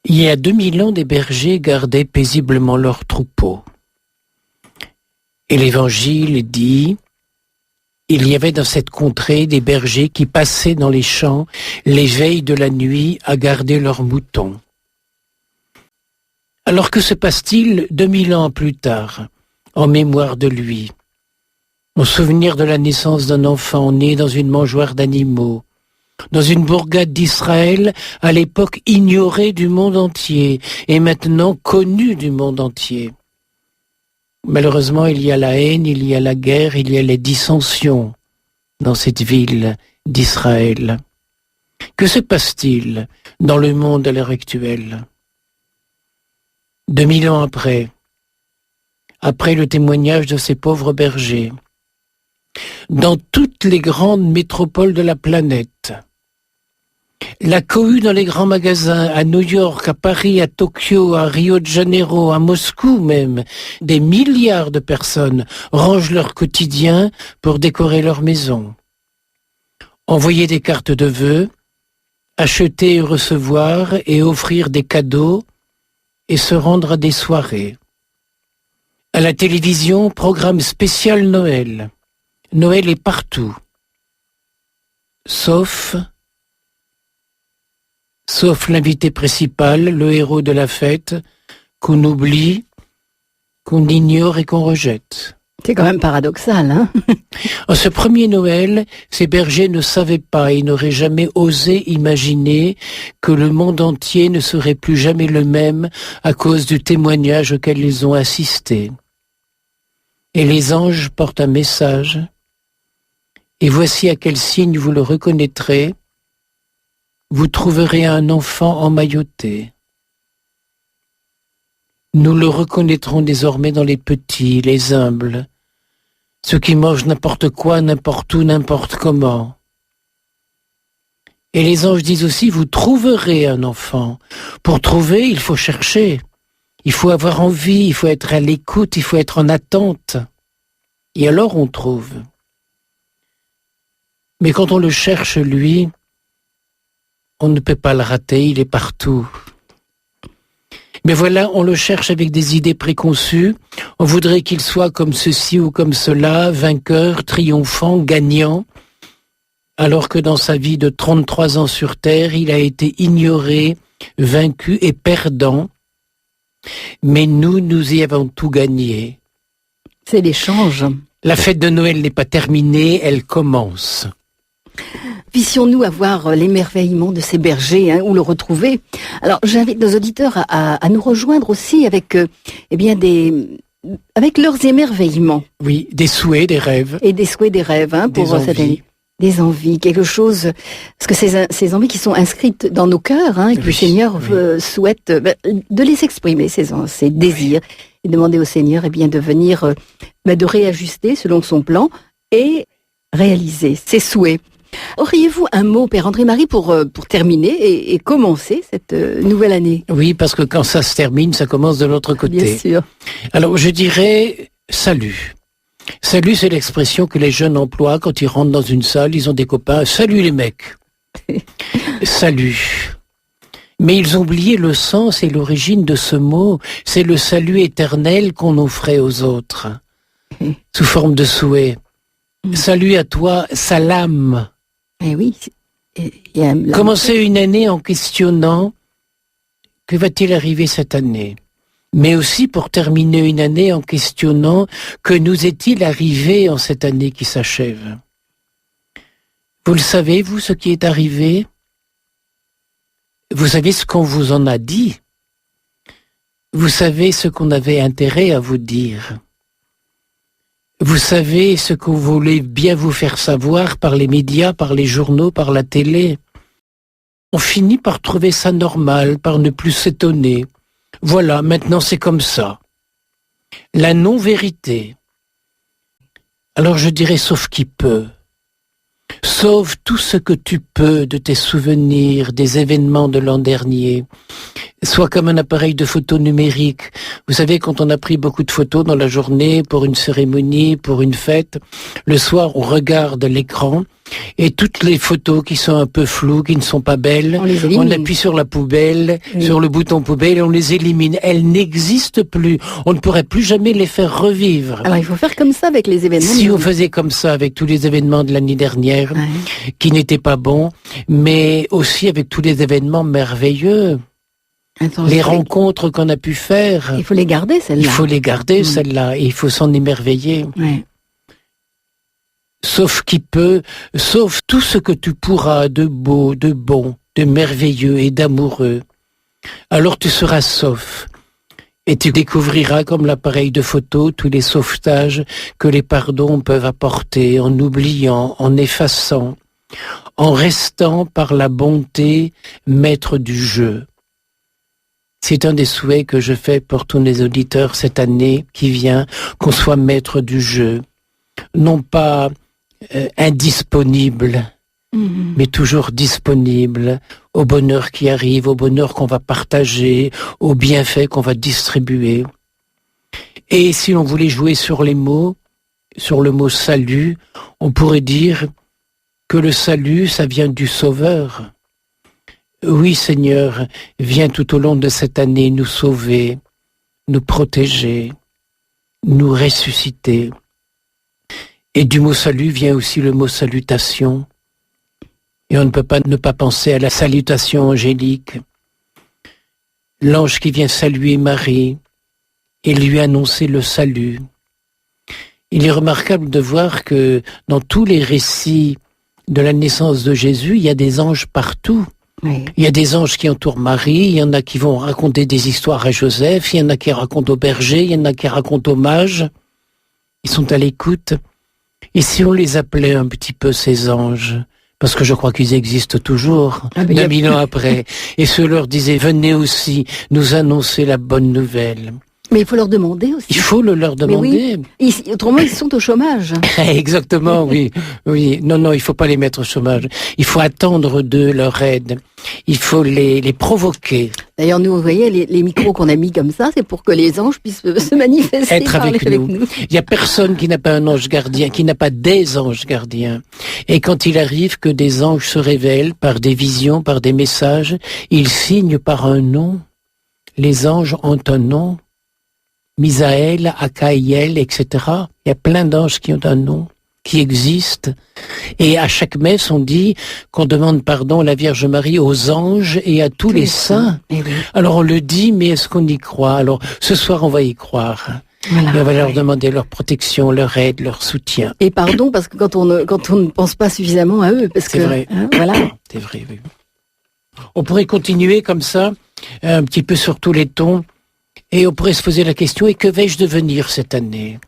Il y a 2000 ans, des bergers gardaient paisiblement leurs troupeaux. Et l'Évangile dit, il y avait dans cette contrée des bergers qui passaient dans les champs les veilles de la nuit à garder leurs moutons. Alors que se passe-t-il 2000 ans plus tard, en mémoire de lui, au souvenir de la naissance d'un enfant né dans une mangeoire d'animaux, dans une bourgade d'Israël, à l'époque ignorée du monde entier et maintenant connue du monde entier. Malheureusement, il y a la haine, il y a la guerre, il y a les dissensions dans cette ville d'Israël. Que se passe-t-il dans le monde à l'heure actuelle ? 2000 ans après le témoignage de ces pauvres bergers, dans toutes les grandes métropoles de la planète, la cohue dans les grands magasins, à New York, à Paris, à Tokyo, à Rio de Janeiro, à Moscou même, des milliards de personnes rangent leur quotidien pour décorer leur maison. Envoyer des cartes de vœux, acheter et recevoir et offrir des cadeaux et se rendre à des soirées. À la télévision, programme spécial Noël. Noël est partout. Sauf l'invité principal, le héros de la fête, qu'on oublie, qu'on ignore et qu'on rejette. C'est quand même paradoxal, hein ? En ce premier Noël, ces bergers ne savaient pas et n'auraient jamais osé imaginer que le monde entier ne serait plus jamais le même à cause du témoignage auquel ils ont assisté. Et les anges portent un message. Et voici à quel signe vous le reconnaîtrez. Vous trouverez un enfant emmailloté. Nous le reconnaîtrons désormais dans les petits, les humbles, ceux qui mangent n'importe quoi, n'importe où, n'importe comment. Et les anges disent aussi, vous trouverez un enfant. Pour trouver, il faut chercher. Il faut avoir envie, il faut être à l'écoute, il faut être en attente. Et alors on trouve. Mais quand on le cherche, lui, on ne peut pas le rater, il est partout. Mais voilà, on le cherche avec des idées préconçues. On voudrait qu'il soit comme ceci ou comme cela, vainqueur, triomphant, gagnant. Alors que dans sa vie de 33 ans sur Terre, il a été ignoré, vaincu et perdant. Mais nous y avons tout gagné. C'est l'échange. La fête de Noël n'est pas terminée, elle commence. Puissions-nous avoir l'émerveillement de ces bergers, ou le retrouver. Alors, j'invite nos auditeurs à nous rejoindre aussi avec, avec leurs émerveillements. Oui, des souhaits, des rêves. Et des souhaits, des rêves, pour cette année. Des envies, quelque chose, parce que ces envies qui sont inscrites dans nos cœurs, et que le Seigneur souhaite de les exprimer, ces désirs, et demander au Seigneur, de venir, de réajuster selon son plan et réaliser ses souhaits. Auriez-vous un mot, Père André-Marie, pour terminer et commencer cette nouvelle année ? Oui, parce que quand ça se termine, ça commence de l'autre côté. Bien sûr. Alors, je dirais salut. Salut, c'est l'expression que les jeunes emploient quand ils rentrent dans une salle, ils ont des copains. Salut les mecs. Salut. Mais ils ont oublié le sens et l'origine de ce mot. C'est le salut éternel qu'on offrait aux autres, sous forme de souhait. Salut à toi, salam. Eh oui. Commencer une année en questionnant que va-t-il arriver cette année ? Mais aussi pour terminer une année en questionnant que nous est-il arrivé en cette année qui s'achève ? Vous le savez, vous, ce qui est arrivé ? Vous savez ce qu'on vous en a dit ? Vous savez ce qu'on avait intérêt à vous dire ? Vous savez ce qu'on voulait bien vous faire savoir par les médias, par les journaux, par la télé. On finit par trouver ça normal, par ne plus s'étonner. Voilà, maintenant c'est comme ça. La non-vérité. Alors je dirais sauf qui peut. Sauve tout ce que tu peux de tes souvenirs, des événements de l'an dernier. Soit comme un appareil de photo numérique, Vous savez, quand on a pris beaucoup de photos dans la journée pour une cérémonie, pour une fête, le soir, on regarde l'écran et toutes les photos qui sont un peu floues, qui ne sont pas belles, on appuie sur la poubelle, sur le bouton poubelle et on les élimine. Elles n'existent plus. On ne pourrait plus jamais les faire revivre. Alors il faut faire comme ça avec les événements. Si on faisait comme ça avec tous les événements de l'année dernière, qui n'étaient pas bons, mais aussi avec tous les événements merveilleux. Les rencontres qu'on a pu faire. Il faut les garder, celles-là. Il faut les garder, celles-là. Et il faut s'en émerveiller. Ouais. Sauf tout ce que tu pourras de beau, de bon, de merveilleux et d'amoureux. Alors tu seras sauf. Et tu découvriras comme l'appareil de photo tous les sauvetages que les pardons peuvent apporter en oubliant, en effaçant, en restant par la bonté maître du jeu. C'est un des souhaits que je fais pour tous les auditeurs cette année qui vient, qu'on soit maître du jeu. Non pas indisponible, mais toujours disponible au bonheur qui arrive, au bonheur qu'on va partager, aux bienfaits qu'on va distribuer. Et si l'on voulait jouer sur les mots, sur le mot salut, on pourrait dire que le salut, ça vient du Sauveur. Oui, Seigneur, viens tout au long de cette année nous sauver, nous protéger, nous ressusciter. Et du mot salut vient aussi le mot salutation. Et on ne peut pas ne pas penser à la salutation angélique. L'ange qui vient saluer Marie et lui annoncer le salut. Il est remarquable de voir que dans tous les récits de la naissance de Jésus, il y a des anges partout. Oui. Il y a des anges qui entourent Marie, il y en a qui vont raconter des histoires à Joseph, il y en a qui racontent aux bergers, il y en a qui racontent aux mages. Ils sont à l'écoute. Et si on les appelait un petit peu ces anges, parce que je crois qu'ils existent toujours, 2000 ans après, et ceux leur disaient, venez aussi nous annoncer la bonne nouvelle. Mais il faut leur demander aussi. Il faut leur demander. Oui. Autrement, ils sont au chômage. Exactement, oui. Non, il faut pas les mettre au chômage. Il faut attendre d'eux leur aide. Il faut les provoquer. D'ailleurs, nous, vous voyez, les micros qu'on a mis comme ça, c'est pour que les anges puissent se manifester, être avec nous. Il y a personne qui n'a pas un ange gardien, qui n'a pas des anges gardiens. Et quand il arrive que des anges se révèlent par des visions, par des messages, ils signent par un nom. Les anges ont un nom. Misaël, Akaïel, etc. Il y a plein d'anges qui ont un nom, qui existent. Et à chaque messe, on dit qu'on demande pardon à la Vierge Marie, aux anges et à tous les saints. Oui. Alors on le dit, mais est-ce qu'on y croit? Alors ce soir, on va y croire. Voilà, et on va leur demander leur protection, leur aide, leur soutien. Et pardon, parce que quand on ne pense pas suffisamment à eux, parce c'est que... vrai. Voilà. C'est vrai, oui. On pourrait continuer comme ça, un petit peu sur tous les tons. Et on pourrait se poser la question, et que vais-je devenir cette année?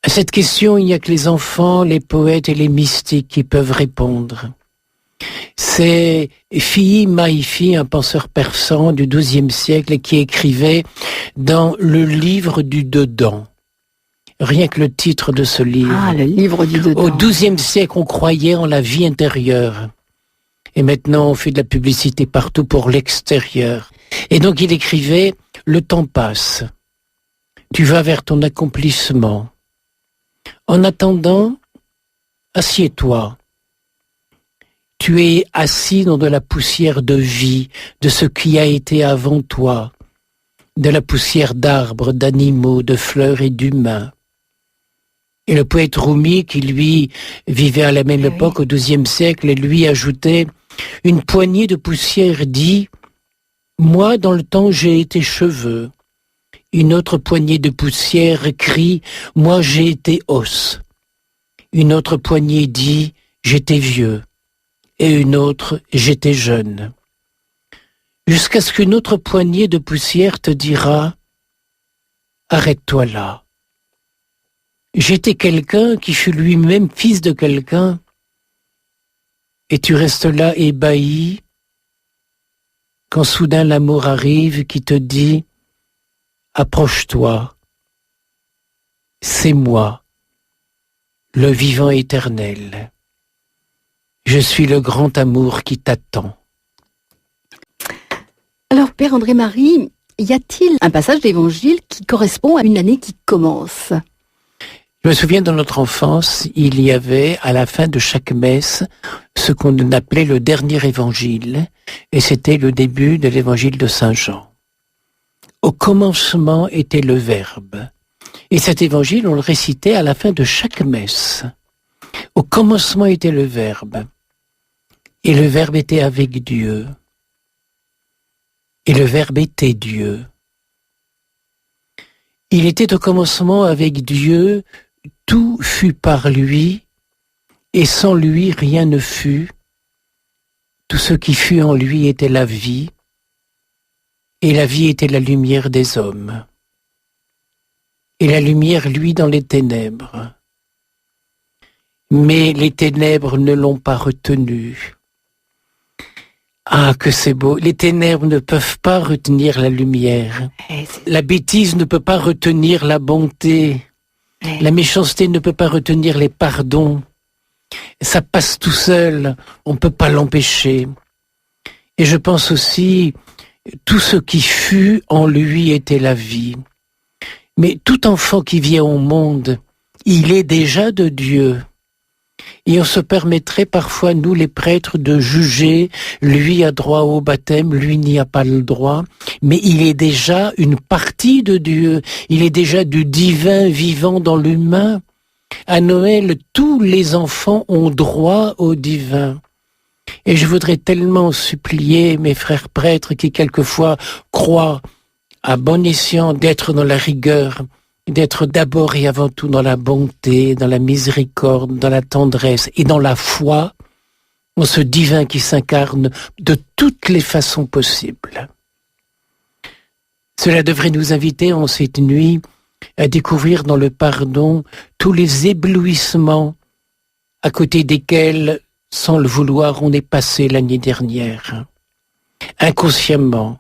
À cette question, il n'y a que les enfants, les poètes et les mystiques qui peuvent répondre. C'est Fihi Maifi, un penseur persan du XIIe siècle, qui écrivait dans le livre du dedans. Rien que le titre de ce livre. Ah, le livre du dedans. Au XIIe siècle, on croyait en la vie intérieure. Et maintenant, on fait de la publicité partout pour l'extérieur. Et donc, il écrivait, le temps passe. Tu vas vers ton accomplissement. En attendant, assieds-toi. Tu es assis dans de la poussière de vie, de ce qui a été avant toi, de la poussière d'arbres, d'animaux, de fleurs et d'humains. Et le poète Rumi, qui lui vivait à la même époque, au XIIe siècle, lui ajoutait, une poignée de poussière dit, moi dans le temps j'ai été cheveux. Une autre poignée de poussière crie, moi j'ai été os. Une autre poignée dit, j'étais vieux. Et une autre, j'étais jeune. Jusqu'à ce qu'une autre poignée de poussière te dira, arrête-toi là. J'étais quelqu'un qui fut lui-même fils de quelqu'un, et tu restes là ébahi, quand soudain l'amour arrive qui te dit, approche-toi, c'est moi, le vivant éternel. Je suis le grand amour qui t'attend. Alors, Père André-Marie, Y a-t-il un passage d'évangile qui correspond à une année qui commence ? Je me souviens, dans notre enfance, il y avait, à la fin de chaque messe, ce qu'on appelait le dernier évangile, et c'était le début de l'évangile de Saint Jean. Au commencement était le Verbe. Et cet évangile, on le récitait à la fin de chaque messe. Au commencement était le Verbe. Et le Verbe était avec Dieu. Et le Verbe était Dieu. Il était au commencement avec Dieu, tout fut par lui, et sans lui rien ne fut. Tout ce qui fut en lui était la vie, et la vie était la lumière des hommes. Et la lumière luit dans les ténèbres. Mais les ténèbres ne l'ont pas retenu. Ah, que c'est beau. Les ténèbres ne peuvent pas retenir la lumière. La bêtise ne peut pas retenir la bonté. La méchanceté ne peut pas retenir les pardons. Ça passe tout seul. On ne peut pas l'empêcher. Et je pense aussi, tout ce qui fut en lui était la vie. Mais tout enfant qui vient au monde, il est déjà de Dieu. Et on se permettrait parfois, nous les prêtres, de juger, lui a droit au baptême, lui n'y a pas le droit, mais il est déjà une partie de Dieu, il est déjà du divin vivant dans l'humain. À Noël, tous les enfants ont droit au divin. Et je voudrais tellement supplier mes frères prêtres qui quelquefois croient à bon escient d'être dans la rigueur, d'être d'abord et avant tout dans la bonté, dans la miséricorde, dans la tendresse et dans la foi, en ce divin qui s'incarne de toutes les façons possibles. Cela devrait nous inviter en cette nuit à découvrir dans le pardon tous les éblouissements à côté desquels, sans le vouloir, on est passé l'année dernière. Inconsciemment.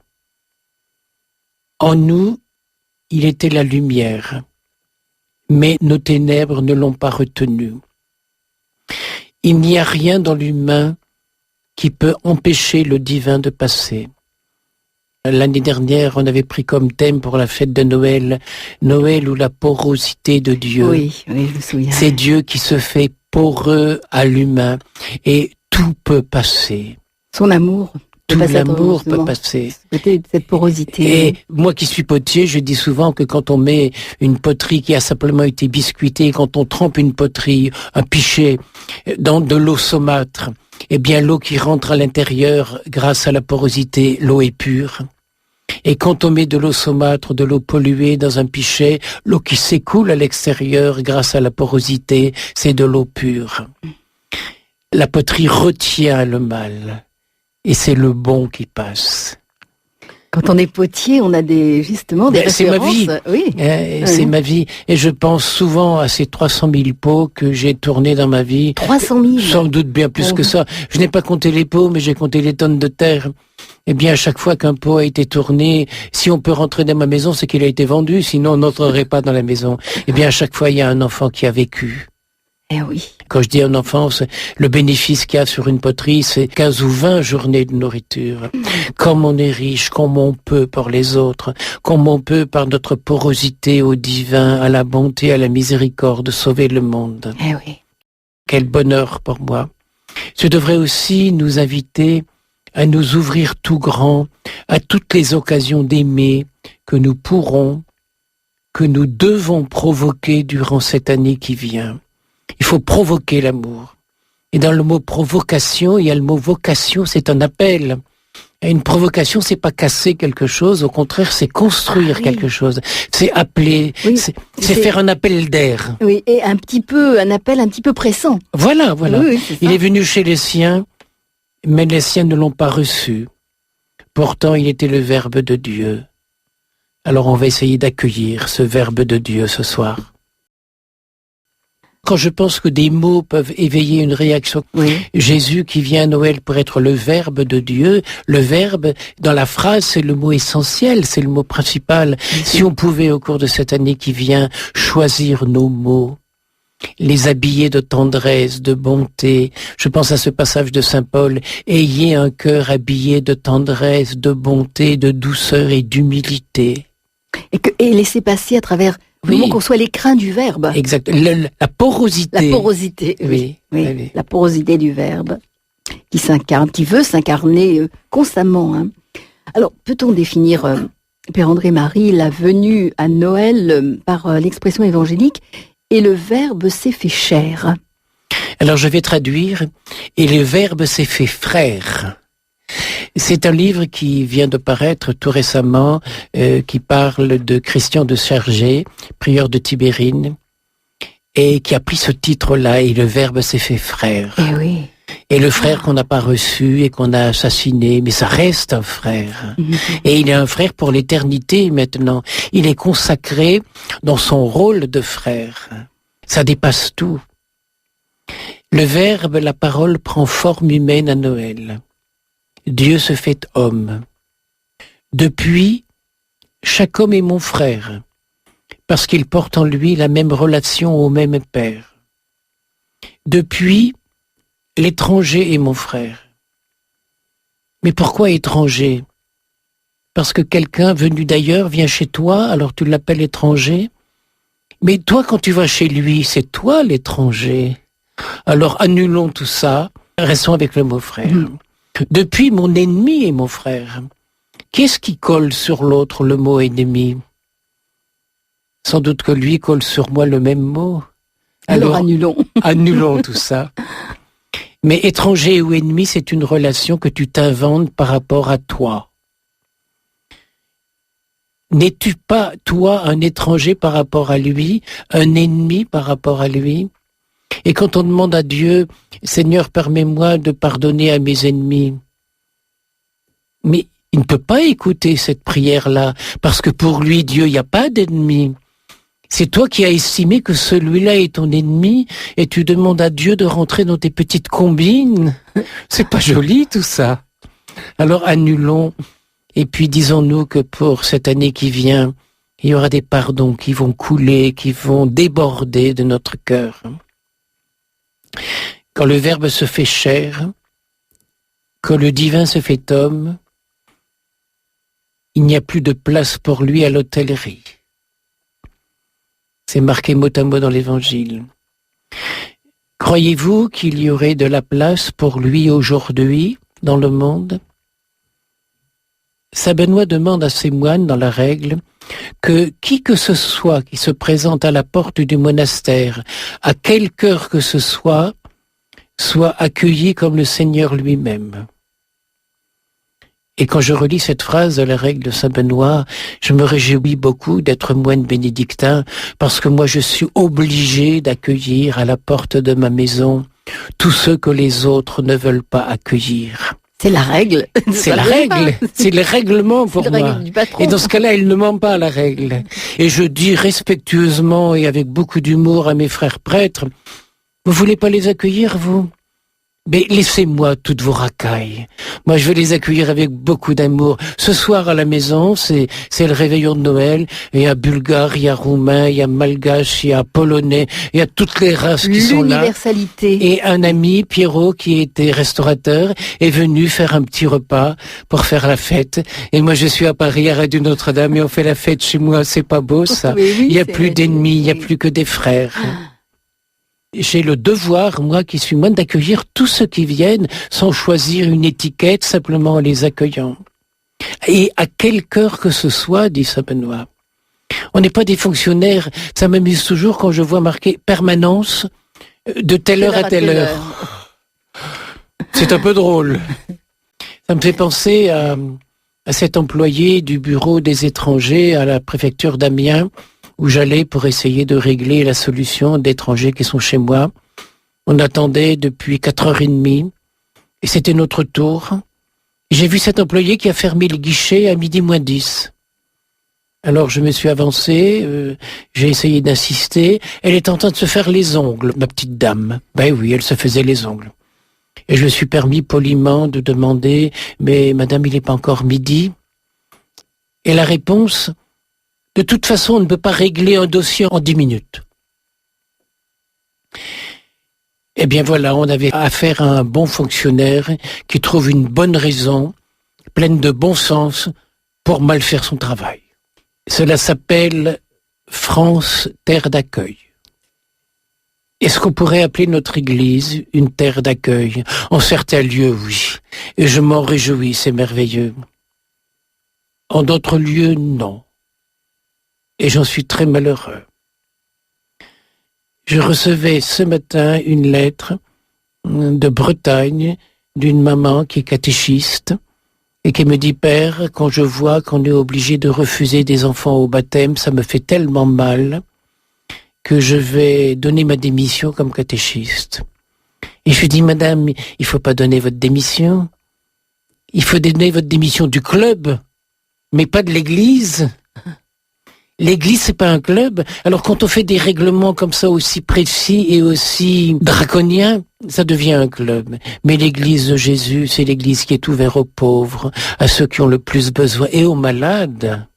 En nous, il était la lumière, mais nos ténèbres ne l'ont pas retenu. Il n'y a rien dans l'humain qui peut empêcher le divin de passer. L'année dernière, on avait pris comme thème pour la fête de Noël, Noël ou la porosité de Dieu. Oui, je me souviens. C'est Dieu qui se fait poreux à l'humain et tout peut passer. Son amour. Tout l'amour peut passer. Cette porosité. Et moi qui suis potier, je dis souvent que quand on met une poterie qui a simplement été biscuitée, quand on trempe une poterie, un pichet, dans de l'eau saumâtre, eh bien l'eau qui rentre à l'intérieur, grâce à la porosité, l'eau est pure. Et quand on met de l'eau saumâtre, de l'eau polluée dans un pichet, l'eau qui s'écoule à l'extérieur, grâce à la porosité, c'est de l'eau pure. La poterie retient le mal. Et c'est le bon qui passe. Quand on est potier, on a justement des références. C'est ma vie. Oui. C'est ma vie. Et je pense souvent à ces 300 000 pots que j'ai tournés dans ma vie. 300 000 ? Sans doute bien plus que ça. Je n'ai pas compté les pots, mais j'ai compté les tonnes de terre. Eh bien, à chaque fois qu'un pot a été tourné, si on peut rentrer dans ma maison, c'est qu'il a été vendu, sinon on n'entrerait pas dans la maison. Eh bien, à chaque fois, il y a un enfant qui a vécu. Eh oui. Quand je dis un enfant, le bénéfice qu'il y a sur une poterie, c'est 15 ou 20 journées de nourriture. Comme on est riche, comme on peut pour les autres, comme on peut par notre porosité au divin, à la bonté, à la miséricorde, sauver le monde. Eh oui. Quel bonheur pour moi. Je devrais aussi nous inviter à nous ouvrir tout grand à toutes les occasions d'aimer que nous pourrons, que nous devons provoquer durant cette année qui vient. Il faut provoquer l'amour. Et dans le mot provocation, il y a le mot vocation, c'est un appel. Et une provocation, c'est pas casser quelque chose, au contraire, c'est construire quelque chose. C'est appeler, c'est faire un appel d'air. Oui, et un appel un petit peu pressant. Voilà. Oui, il est venu chez les siens, mais les siens ne l'ont pas reçu. Pourtant, il était le Verbe de Dieu. Alors on va essayer d'accueillir ce Verbe de Dieu ce soir. Quand je pense que des mots peuvent éveiller une réaction, Jésus qui vient à Noël pour être le Verbe de Dieu, le Verbe, dans la phrase, c'est le mot essentiel, c'est le mot principal. Si on pouvait, au cours de cette année qui vient, choisir nos mots, les habiller de tendresse, de bonté. Je pense à ce passage de saint Paul, ayez un cœur habillé de tendresse, de bonté, de douceur et d'humilité. Et laisser passer à travers, vraiment qu'on soit l'écrin du verbe. Exact, la porosité. La porosité, oui. La porosité du verbe qui s'incarne, qui veut s'incarner constamment. Hein. Alors, peut-on définir, Père André Marie, la venue à Noël par l'expression évangélique « et le Verbe s'est fait chair ». Alors je vais traduire « et le Verbe s'est fait frère ». C'est un livre qui vient de paraître tout récemment, qui parle de Christian de Sergé, prieur de Tibérine, et qui a pris ce titre-là, « et le Verbe s'est fait frère ». Eh oui. Et le frère qu'on n'a pas reçu et qu'on a assassiné, mais ça reste un frère. Et il est un frère pour l'éternité maintenant. Il est consacré dans son rôle de frère. Ça dépasse tout. Le Verbe, la parole, prend forme humaine à Noël. Dieu se fait homme. Depuis, chaque homme est mon frère, parce qu'il porte en lui la même relation au même Père. Depuis, l'étranger est mon frère. Mais pourquoi étranger? Parce que quelqu'un venu d'ailleurs vient chez toi, alors tu l'appelles étranger? Mais toi, quand tu vas chez lui, c'est toi l'étranger. Alors annulons tout ça, restons avec le mot frère. Depuis, mon ennemi est mon frère. Qu'est-ce qui colle sur l'autre le mot ennemi? Sans doute que lui colle sur moi le même mot. Alors annulons. Annulons tout ça. Mais étranger ou ennemi, c'est une relation que tu t'inventes par rapport à toi. N'es-tu pas, toi, un étranger par rapport à lui, un ennemi par rapport à lui? Et quand on demande à Dieu, Seigneur, permets-moi de pardonner à mes ennemis, mais il ne peut pas écouter cette prière-là, parce que pour lui, Dieu, il n'y a pas d'ennemi. C'est toi qui as estimé que celui-là est ton ennemi et tu demandes à Dieu de rentrer dans tes petites combines. C'est pas joli tout ça. Alors annulons et puis disons-nous que pour cette année qui vient, il y aura des pardons qui vont couler, qui vont déborder de notre cœur. Quand le Verbe se fait chair, quand le divin se fait homme, il n'y a plus de place pour lui à l'hôtellerie. C'est marqué mot à mot dans l'Évangile. Croyez-vous qu'il y aurait de la place pour lui aujourd'hui dans le monde? Saint Benoît demande à ses moines dans la règle que qui que ce soit qui se présente à la porte du monastère, à quelque heure que ce soit accueilli comme le Seigneur lui-même. Et quand je relis cette phrase de la règle de Saint Benoît, je me réjouis beaucoup d'être moine bénédictin parce que moi je suis obligé d'accueillir à la porte de ma maison tous ceux que les autres ne veulent pas accueillir. C'est la règle. C'est la règle. C'est le règlement pour moi. Et dans ce cas-là, il ne ment pas à la règle. Et je dis respectueusement et avec beaucoup d'humour à mes frères prêtres, vous voulez pas les accueillir, vous? Mais laissez-moi toutes vos racailles. Moi, je vais les accueillir avec beaucoup d'amour. Ce soir, à la maison, c'est le réveillon de Noël. Il y a Bulgare, il y a Roumain, il y a Malgache, il y a Polonais, il y a toutes les races qui sont là. L'universalité. Et un ami, Pierrot, qui était restaurateur, est venu faire un petit repas pour faire la fête. Et moi, je suis à Paris, à Radio Notre-Dame, et on fait la fête chez moi. C'est pas beau, ça. Oui, il y a plus d'ennemis, il y a plus que des frères. J'ai le devoir, moi qui suis moine, d'accueillir tous ceux qui viennent sans choisir une étiquette, simplement en les accueillant. Et à quelque heure que ce soit, dit Saint Benoît. On n'est pas des fonctionnaires, ça m'amuse toujours quand je vois marqué permanence de telle heure à telle heure. C'est un peu drôle. Ça me fait penser à cet employé du bureau des étrangers à la préfecture d'Amiens, où j'allais pour essayer de régler la solution d'étrangers qui sont chez moi. On attendait depuis 4h30 et c'était notre tour. J'ai vu cet employé qui a fermé le guichet à 12:10. Alors je me suis avancé, j'ai essayé d'insister. Elle est en train de se faire les ongles, ma petite dame. Ben oui, elle se faisait les ongles. Et je me suis permis poliment de demander « Mais madame, il n'est pas encore midi ?» Et la réponse « De toute façon, on ne peut pas régler un dossier en 10 minutes. » Eh bien voilà, on avait affaire à un bon fonctionnaire qui trouve une bonne raison, pleine de bon sens, pour mal faire son travail. Cela s'appelle France, terre d'accueil. Est-ce qu'on pourrait appeler notre église une terre d'accueil? En certains lieux, oui. Et je m'en réjouis, c'est merveilleux. En d'autres lieux, non. Et j'en suis très malheureux. Je recevais ce matin une lettre de Bretagne d'une maman qui est catéchiste et qui me dit « Père, quand je vois qu'on est obligé de refuser des enfants au baptême, ça me fait tellement mal que je vais donner ma démission comme catéchiste. » Et je lui dis « Madame, il faut pas donner votre démission. Il faut donner votre démission du club, mais pas de l'église. » L'église, c'est pas un club. Alors quand on fait des règlements comme ça aussi précis et aussi draconiens, ça devient un club. Mais l'église de Jésus, c'est l'église qui est ouverte aux pauvres, à ceux qui ont le plus besoin, et aux malades,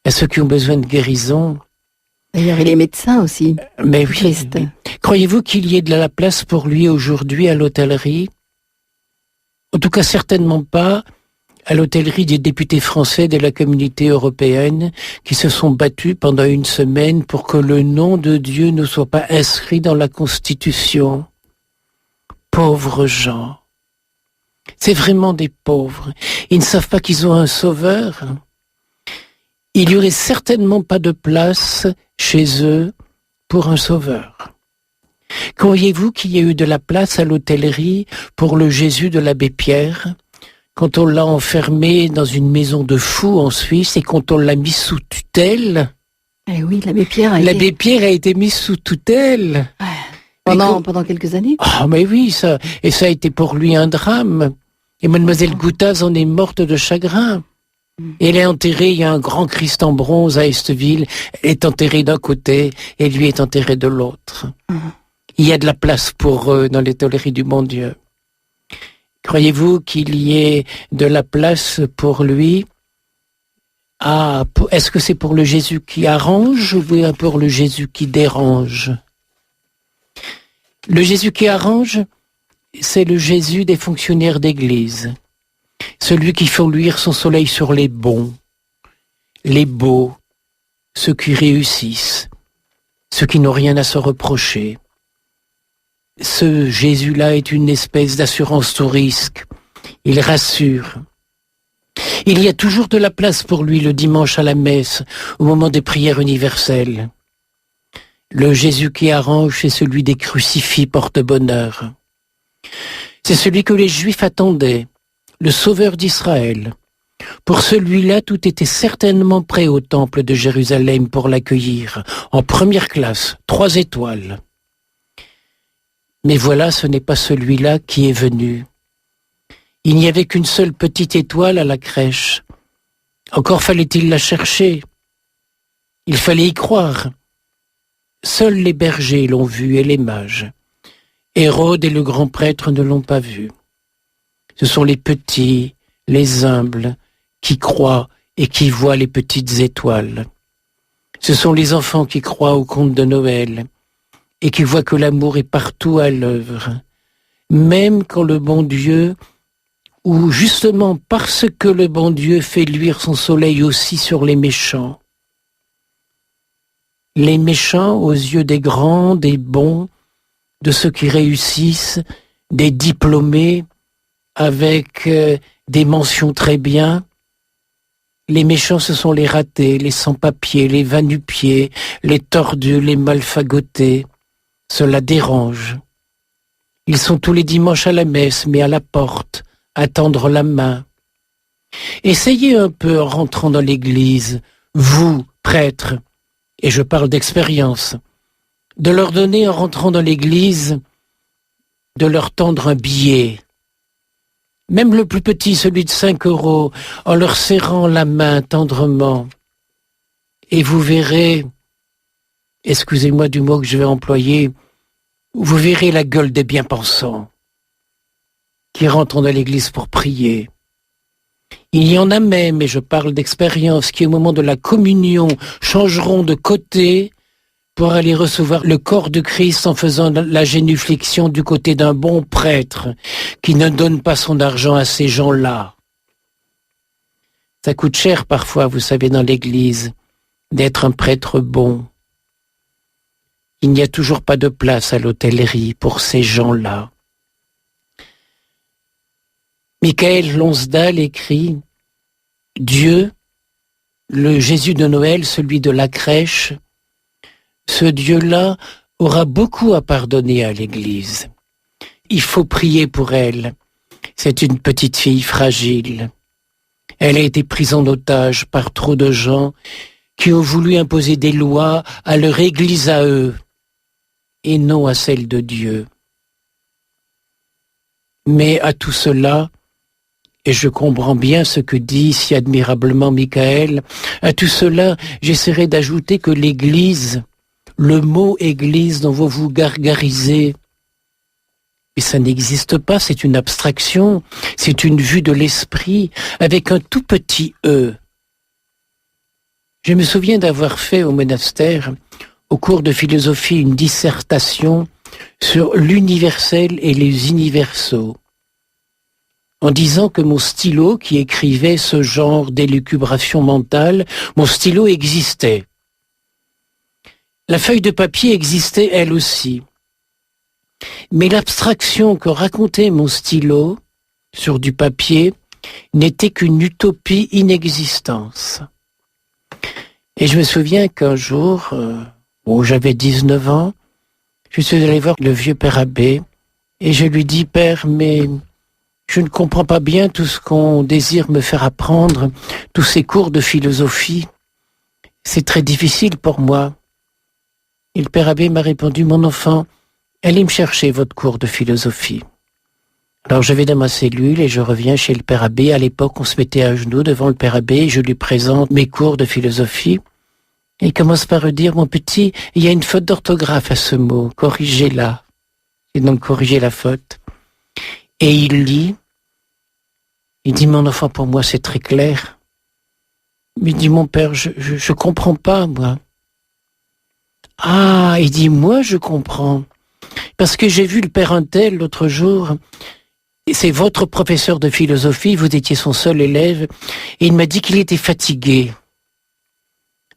à ceux qui ont besoin de guérison. D'ailleurs, il est médecin aussi. Mais oui. Christ. Croyez-vous qu'il y ait de la place pour lui aujourd'hui à l'hôtellerie? En tout cas, certainement pas à l'hôtellerie des députés français de la Communauté européenne qui se sont battus pendant une semaine pour que le nom de Dieu ne soit pas inscrit dans la Constitution. Pauvres gens. C'est vraiment des pauvres. Ils ne savent pas qu'ils ont un sauveur. Il n'y aurait certainement pas de place chez eux pour un sauveur. Croyez-vous qu'il y ait eu de la place à l'hôtellerie pour le Jésus de l'abbé Pierre quand on l'a enfermé dans une maison de fous en Suisse et quand on l'a mis sous tutelle? Eh oui, l'abbé Pierre a été mis sous tutelle. Pendant quelques années. Ah, mais oui, ça a été pour lui un drame. Et mademoiselle Goutaz en est morte de chagrin. Et elle est enterrée, il y a un grand Christ en bronze à Esteville, elle est enterrée d'un côté et lui est enterré de l'autre. Il y a de la place pour eux dans les tolleries du bon Dieu. Croyez-vous qu'il y ait de la place pour lui? Est-ce que c'est pour le Jésus qui arrange ou pour le Jésus qui dérange? Le Jésus qui arrange, c'est le Jésus des fonctionnaires d'église. Celui qui fait luire son soleil sur les bons, les beaux, ceux qui réussissent, ceux qui n'ont rien à se reprocher. Ce Jésus-là est une espèce d'assurance tout risque. Il rassure. Il y a toujours de la place pour lui le dimanche à la messe, au moment des prières universelles. Le Jésus qui arrange, c'est celui des crucifix porte-bonheur. C'est celui que les Juifs attendaient, le Sauveur d'Israël. Pour celui-là, tout était certainement prêt au temple de Jérusalem pour l'accueillir, en première classe, 3 étoiles. Mais voilà, ce n'est pas celui-là qui est venu. Il n'y avait qu'une seule petite étoile à la crèche. Encore fallait-il la chercher. Il fallait y croire. Seuls les bergers l'ont vu et les mages. Hérode et le grand prêtre ne l'ont pas vu. Ce sont les petits, les humbles, qui croient et qui voient les petites étoiles. Ce sont les enfants qui croient au conte de Noël et qui voient que l'amour est partout à l'œuvre, même quand le bon Dieu, ou justement parce que le bon Dieu fait luire son soleil aussi sur les méchants. Les méchants aux yeux des grands, des bons, de ceux qui réussissent, des diplômés avec des mentions très bien. Les méchants, ce sont les ratés, les sans-papiers, les va-nu-pieds, les tordus, les malfagotés. Cela dérange. Ils sont tous les dimanches à la messe, mais à la porte, à tendre la main. Essayez un peu en rentrant dans l'église, vous, prêtres, et je parle d'expérience, de leur donner en rentrant dans l'église, de leur tendre un billet. Même le plus petit, celui de 5 €, en leur serrant la main tendrement. Et vous verrez, excusez-moi du mot que je vais employer, vous verrez la gueule des bien-pensants qui rentrent dans l'église pour prier. Il y en a même, et je parle d'expérience, qui au moment de la communion changeront de côté pour aller recevoir le corps de Christ en faisant la génuflexion du côté d'un bon prêtre qui ne donne pas son argent à ces gens-là. Ça coûte cher parfois, vous savez, dans l'Église, d'être un prêtre bon. Il n'y a toujours pas de place à l'hôtellerie pour ces gens-là. Michael Lonsdal écrit « Dieu, le Jésus de Noël, celui de la crèche, ce Dieu-là aura beaucoup à pardonner à l'Église. Il faut prier pour elle. C'est une petite fille fragile. Elle a été prise en otage par trop de gens qui ont voulu imposer des lois à leur Église à eux et non à celle de Dieu. Mais à tout cela, et je comprends bien ce que dit si admirablement Michael, à tout cela, j'essaierai d'ajouter que l'Église, le mot Église dont vous vous gargarisez, mais ça n'existe pas, c'est une abstraction, c'est une vue de l'esprit avec un tout petit E. Je me souviens d'avoir fait au monastère, au cours de philosophie, une dissertation sur l'universel et les universaux, en disant que mon stylo qui écrivait ce genre d'élucubration mentale, mon stylo existait. La feuille de papier existait elle aussi. Mais l'abstraction que racontait mon stylo sur du papier n'était qu'une utopie inexistence. Et je me souviens qu'un jour, où j'avais 19 ans, je suis allé voir le vieux père abbé et je lui dis « Père, mais je ne comprends pas bien tout ce qu'on désire me faire apprendre, tous ces cours de philosophie. C'est très difficile pour moi. » Et le père abbé m'a répondu « Mon enfant, allez me chercher votre cours de philosophie. » Alors je vais dans ma cellule et je reviens chez le père abbé. À l'époque, on se mettait à genoux devant le père abbé et je lui présente mes cours de philosophie. Et il commence par dire « Mon petit, il y a une faute d'orthographe à ce mot, corrigez-la. » Et donc corriger la faute. Et il lit, il dit « Mon enfant, pour moi c'est très clair. » Mais il dit « Mon père, je comprends pas, moi. » Ah, il dit « Moi je comprends. Parce que j'ai vu le père Untel l'autre jour, c'est votre professeur de philosophie, vous étiez son seul élève, et il m'a dit qu'il était fatigué. »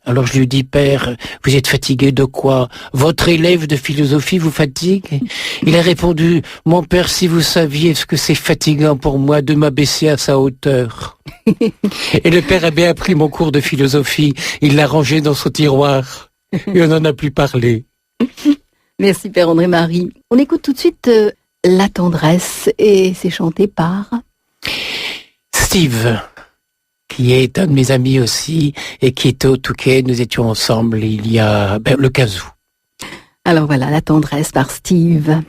Alors je lui dis « Père, vous êtes fatigué de quoi? Votre élève de philosophie vous fatigue ?» Il a répondu « Mon père, si vous saviez ce que c'est fatigant pour moi de m'abaisser à sa hauteur. » Et le père abbé a pris mon cours de philosophie, il l'a rangé dans son tiroir, et on n'en a plus parlé. Merci Père André-Marie. On écoute tout de suite La tendresse, et c'est chanté par Steve, qui est un de mes amis aussi, et qui était au Touquet. Nous étions ensemble il y a le Kazoo. Alors voilà, La tendresse par Steve.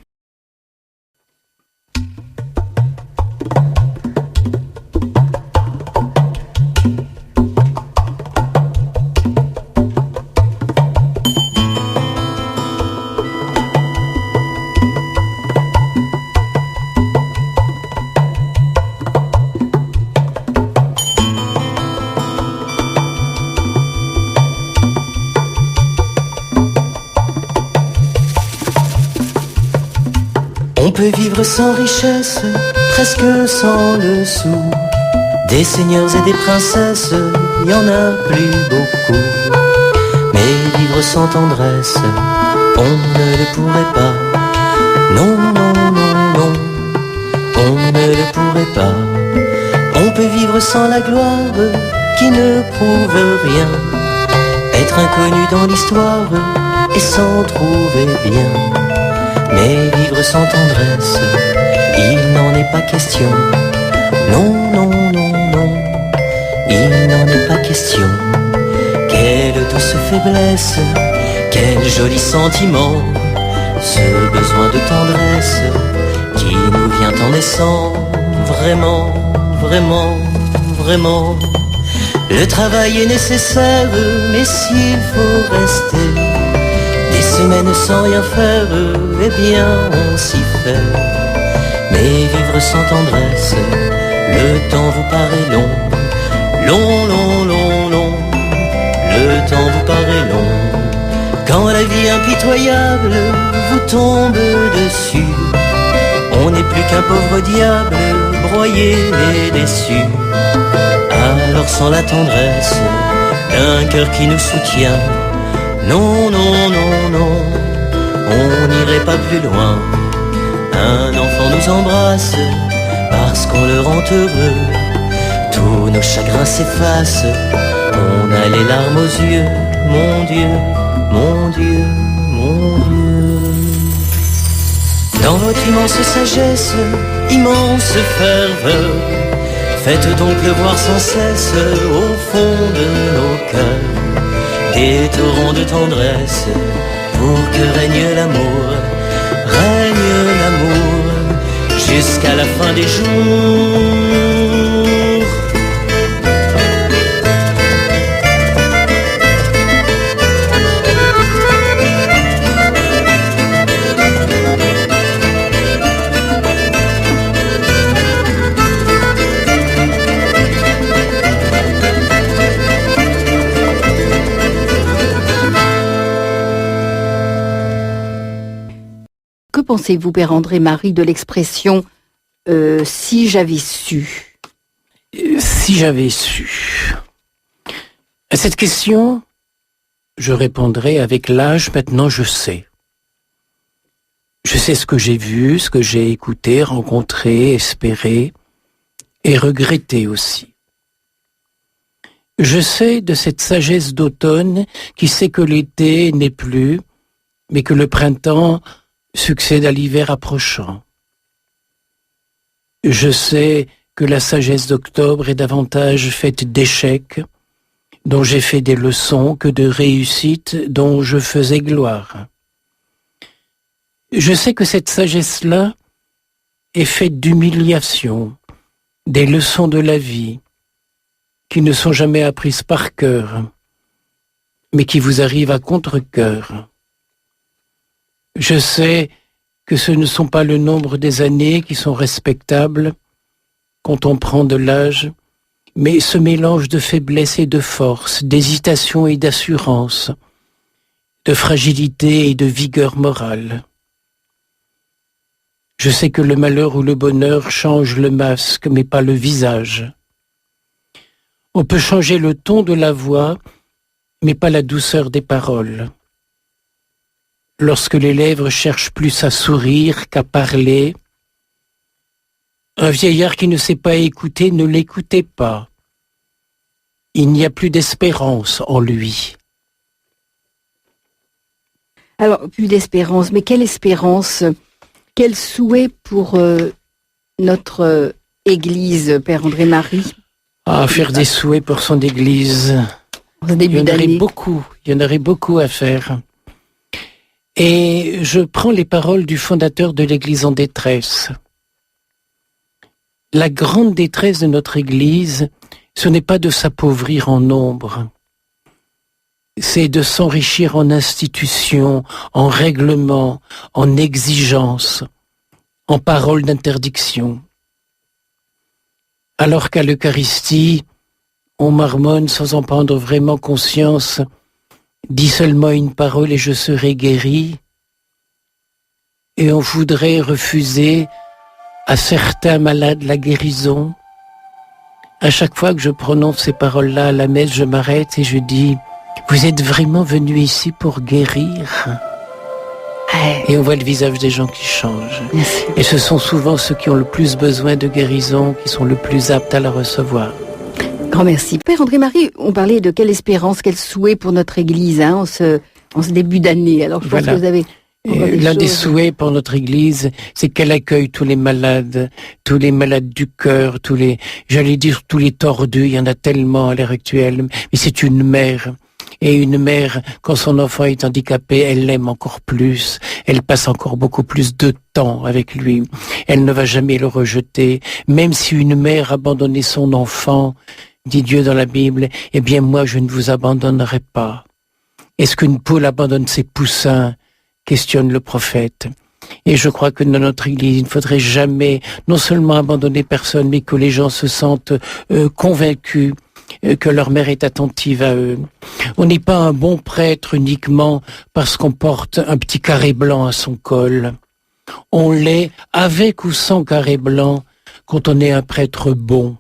On peut vivre sans richesse, presque sans le sou. Des seigneurs et des princesses, il y en a plus beaucoup. Mais vivre sans tendresse, on ne le pourrait pas. Non, non, non, non, on ne le pourrait pas. On peut vivre sans la gloire qui ne prouve rien. Être inconnu dans l'histoire et s'en trouver bien. Mais vivre sans tendresse, il n'en est pas question. Non, non, non, non, il n'en est pas question. Quelle douce faiblesse, quel joli sentiment, ce besoin de tendresse qui nous vient en naissant. Vraiment, vraiment, vraiment. Le travail est nécessaire, mais s'il faut rester des semaines sans rien faire, eh bien on s'y fait. Mais vivre sans tendresse, le temps vous paraît long. Long, long, long, long, le temps vous paraît long. Quand la vie vie impitoyable vous tombe dessus. On n'est plus qu'un pauvre diable, broyé et déçu. Alors sans la tendresse d'un cœur qui nous soutient, non, non, non, non, on n'irait pas plus loin. Un enfant nous embrasse parce qu'on le rend heureux. Tous nos chagrins s'effacent, on a les larmes aux yeux. Mon Dieu, mon Dieu, mon Dieu. Dans votre immense sagesse, immense ferveur, faites donc pleuvoir sans cesse au fond de nos cœurs des torrents de tendresse pour que règne l'amour, jusqu'à la fin des jours. Que pensez-vous, Père André Marie, de l'expression « si j'avais su » ? Si j'avais su. À cette question, je répondrai avec l'âge, maintenant je sais. Je sais ce que j'ai vu, ce que j'ai écouté, rencontré, espéré et regretté aussi. Je sais de cette sagesse d'automne qui sait que l'été n'est plus, mais que le printemps succède à l'hiver approchant. Je sais que la sagesse d'octobre est davantage faite d'échecs, dont j'ai fait des leçons, que de réussites dont je faisais gloire. Je sais que cette sagesse-là est faite d'humiliation, des leçons de la vie, qui ne sont jamais apprises par cœur, mais qui vous arrivent à contre-cœur. Je sais que ce ne sont pas le nombre des années qui sont respectables quand on prend de l'âge, mais ce mélange de faiblesse et de force, d'hésitation et d'assurance, de fragilité et de vigueur morale. Je sais que le malheur ou le bonheur change le masque, mais pas le visage. On peut changer le ton de la voix, mais pas la douceur des paroles. Lorsque les lèvres cherchent plus à sourire qu'à parler, un vieillard qui ne sait pas écouter, ne l'écoutez pas. Il n'y a plus d'espérance en lui. Alors, plus d'espérance, mais quelle espérance, quel souhait pour notre Église, Père André Marie ? Faire des souhaits pour son Église. Il y en aurait beaucoup à faire. Et je prends les paroles du fondateur de l'Église en détresse. La grande détresse de notre Église, ce n'est pas de s'appauvrir en nombre, c'est de s'enrichir en institutions, en règlements, en exigences, en paroles d'interdiction. Alors qu'à l'Eucharistie, on marmonne sans en prendre vraiment conscience. Dis seulement une parole et je serai guéri. Et on voudrait refuser à certains malades la guérison. À chaque fois que je prononce ces paroles-là à la messe, je m'arrête et je dis « Vous êtes vraiment venu ici pour guérir ?» Et on voit le visage des gens qui changent. Merci. Et ce sont souvent ceux qui ont le plus besoin de guérison, qui sont le plus aptes à la recevoir. Grand merci. Père André Marie, on parlait de quelle espérance, quel souhait pour notre Église en ce début d'année. Alors je pense que vous avez... L'un des souhaits pour notre Église, c'est qu'elle accueille tous les malades du cœur, tous les tordus, il y en a tellement à l'heure actuelle, mais c'est une mère. Et une mère, quand son enfant est handicapé, elle l'aime encore plus, elle passe encore beaucoup plus de temps avec lui, elle ne va jamais le rejeter, même si une mère abandonnait son enfant, dit Dieu dans la Bible, eh bien moi je ne vous abandonnerai pas. Est-ce qu'une poule abandonne ses poussins ? Questionne le prophète. Et je crois que dans notre Église, il ne faudrait jamais non seulement abandonner personne, mais que les gens se sentent convaincus que leur mère est attentive à eux. On n'est pas un bon prêtre uniquement parce qu'on porte un petit carré blanc à son col. On l'est avec ou sans carré blanc quand on est un prêtre bon.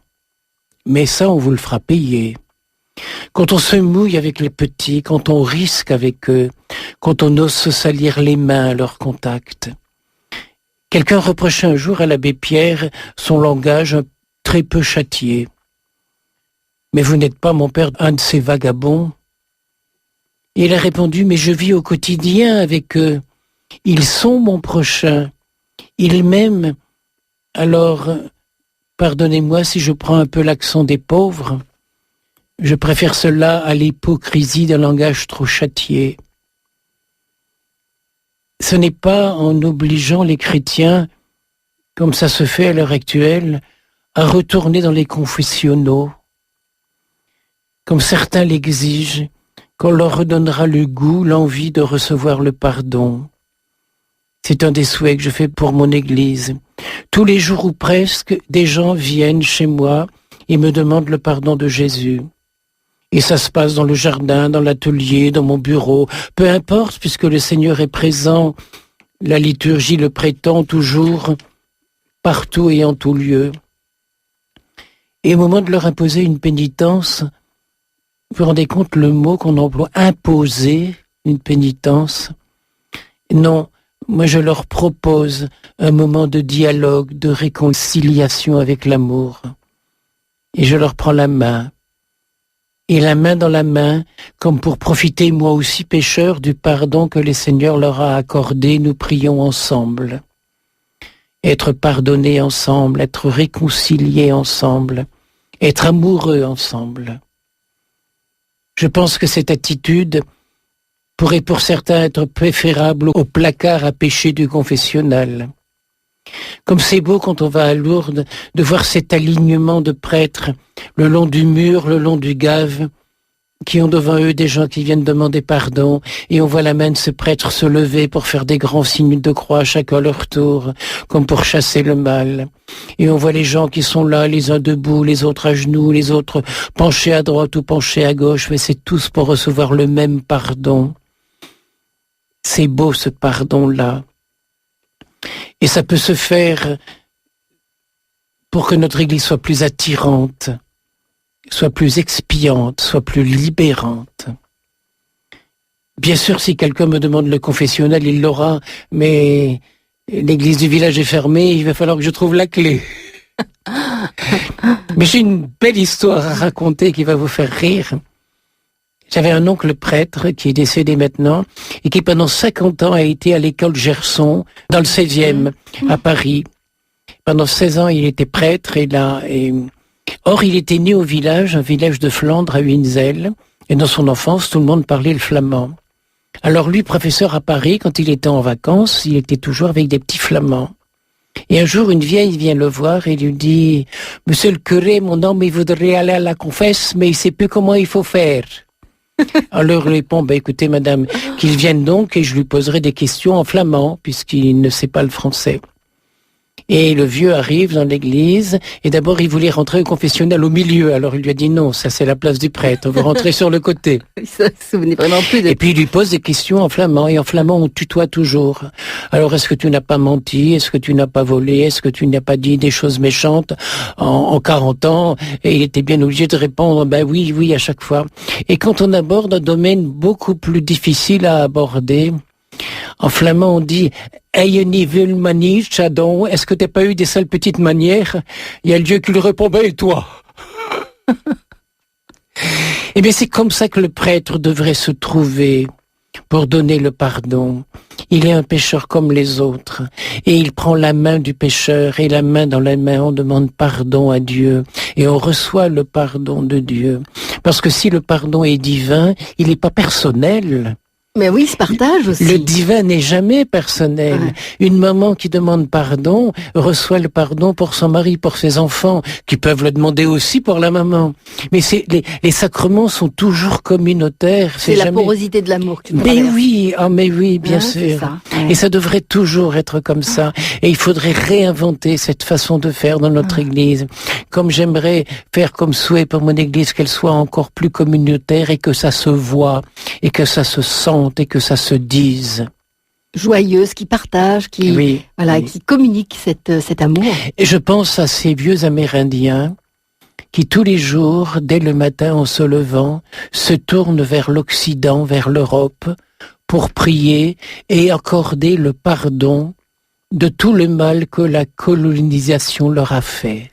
Mais ça, on vous le fera payer. Quand on se mouille avec les petits, quand on risque avec eux, quand on ose se salir les mains à leur contact. Quelqu'un reprochait un jour à l'abbé Pierre son langage très peu châtié. « Mais vous n'êtes pas, mon père, un de ces vagabonds ?» Et il a répondu « Mais je vis au quotidien avec eux. Ils sont mon prochain. Ils m'aiment. Alors, pardonnez-moi si je prends un peu l'accent des pauvres. Je préfère cela à l'hypocrisie d'un langage trop châtié. » Ce n'est pas en obligeant les chrétiens, comme ça se fait à l'heure actuelle, à retourner dans les confessionnaux, comme certains l'exigent, qu'on leur redonnera le goût, l'envie de recevoir le pardon. C'est un des souhaits que je fais pour mon Église. Tous les jours ou presque, des gens viennent chez moi et me demandent le pardon de Jésus. Et ça se passe dans le jardin, dans l'atelier, dans mon bureau, peu importe, puisque le Seigneur est présent, la liturgie le prétend toujours, partout et en tout lieu. Et au moment de leur imposer une pénitence, vous vous rendez compte le mot qu'on emploie, imposer une pénitence? Non, moi je leur propose un moment de dialogue, de réconciliation avec l'amour. Et je leur prends la main. Et la main dans la main, comme pour profiter moi aussi pécheur du pardon que le Seigneur leur a accordé, nous prions ensemble. Être pardonnés ensemble, être réconciliés ensemble, être amoureux ensemble. Je pense que cette attitude pourrait pour certains être préférable au placard à péché du confessionnal. Comme c'est beau quand on va à Lourdes de voir cet alignement de prêtres le long du mur, le long du gave, qui ont devant eux des gens qui viennent demander pardon, et on voit la main de ce prêtre se lever pour faire des grands signes de croix chacun à leur tour, comme pour chasser le mal. Et on voit les gens qui sont là, les uns debout, les autres à genoux, les autres penchés à droite ou penchés à gauche, mais c'est tous pour recevoir le même pardon. C'est beau ce pardon-là. Et ça peut se faire pour que notre Église soit plus attirante, soit plus expiante, soit plus libérante. Bien sûr, si quelqu'un me demande le confessionnal, il l'aura, mais l'église du village est fermée, il va falloir que je trouve la clé. Mais j'ai une belle histoire à raconter qui va vous faire rire. J'avais un oncle prêtre qui est décédé maintenant et qui pendant 50 ans a été à l'école Gerson, dans le 16e, à Paris. Pendant 16 ans, il était prêtre Or, il était né au village, un village de Flandre à Huinzel, et dans son enfance, tout le monde parlait le flamand. Alors lui, professeur à Paris, quand il était en vacances, il était toujours avec des petits flamands. Et un jour, une vieille vient le voir et lui dit « Monsieur le curé, mon homme, il voudrait aller à la confesse, mais il ne sait plus comment il faut faire. » Alors il répond « Écoutez, madame, qu'il vienne donc et je lui poserai des questions en flamand, puisqu'il ne sait pas le français. » Et le vieux arrive dans l'église, et d'abord il voulait rentrer au confessionnal au milieu. Alors il lui a dit non, ça c'est la place du prêtre, vous rentrez sur le côté. Ça se souvenait vraiment plus de... Et puis il lui pose des questions en flamand, et en flamand on tutoie toujours. Alors est-ce que tu n'as pas menti? Est-ce que tu n'as pas volé? Est-ce que tu n'as pas dit des choses méchantes en 40 ans? Et il était bien obligé de répondre, ben oui, oui, à chaque fois. Et quand on aborde un domaine beaucoup plus difficile à aborder, en flamand, on dit « Ayez ni vul manie, chadon, est-ce que t'as pas eu des sales petites manières ?» Il y a le Dieu qui lui répond « Ben et toi ?» Eh bien, c'est comme ça que le prêtre devrait se trouver pour donner le pardon. Il est un pécheur comme les autres, et il prend la main du pécheur, et la main dans la main, on demande pardon à Dieu, et on reçoit le pardon de Dieu. Parce que si le pardon est divin, il n'est pas personnel. Mais oui, il se partage aussi. Le divin n'est jamais personnel. Ouais. Une maman qui demande pardon reçoit le pardon pour son mari, pour ses enfants, qui peuvent le demander aussi pour la maman. Mais les sacrements sont toujours communautaires. C'est la porosité de l'amour que tu mais oui, bien sûr. Ça, ouais. Et ça devrait toujours être comme ça. Et il faudrait réinventer cette façon de faire dans notre Église. Comme j'aimerais faire comme souhait pour mon Église, qu'elle soit encore plus communautaire et que ça se voit et que ça se sente et que ça se dise. Joyeuse, qui partage, qui communique cet amour. Et je pense à ces vieux Amérindiens qui tous les jours, dès le matin en se levant, se tournent vers l'Occident, vers l'Europe, pour prier et accorder le pardon de tout le mal que la colonisation leur a fait.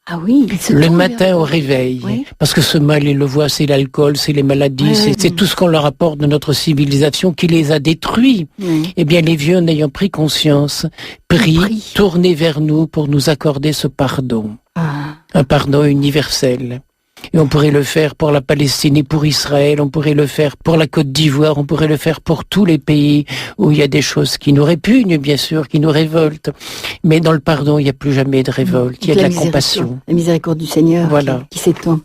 Ah oui, le matin au réveil, parce que ce mal, ils le voient, c'est l'alcool, c'est les maladies, c'est tout ce qu'on leur apporte de notre civilisation qui les a détruits. Eh bien, les vieux, en ayant pris conscience, prient, tournez vers nous pour nous accorder ce pardon. Un pardon universel. Et on pourrait le faire pour la Palestine et pour Israël, on pourrait le faire pour la Côte d'Ivoire, on pourrait le faire pour tous les pays où il y a des choses qui nous répugnent, bien sûr, qui nous révoltent. Mais dans le pardon, il n'y a plus jamais de révolte, il y a de la compassion. La miséricorde du Seigneur qui s'étend.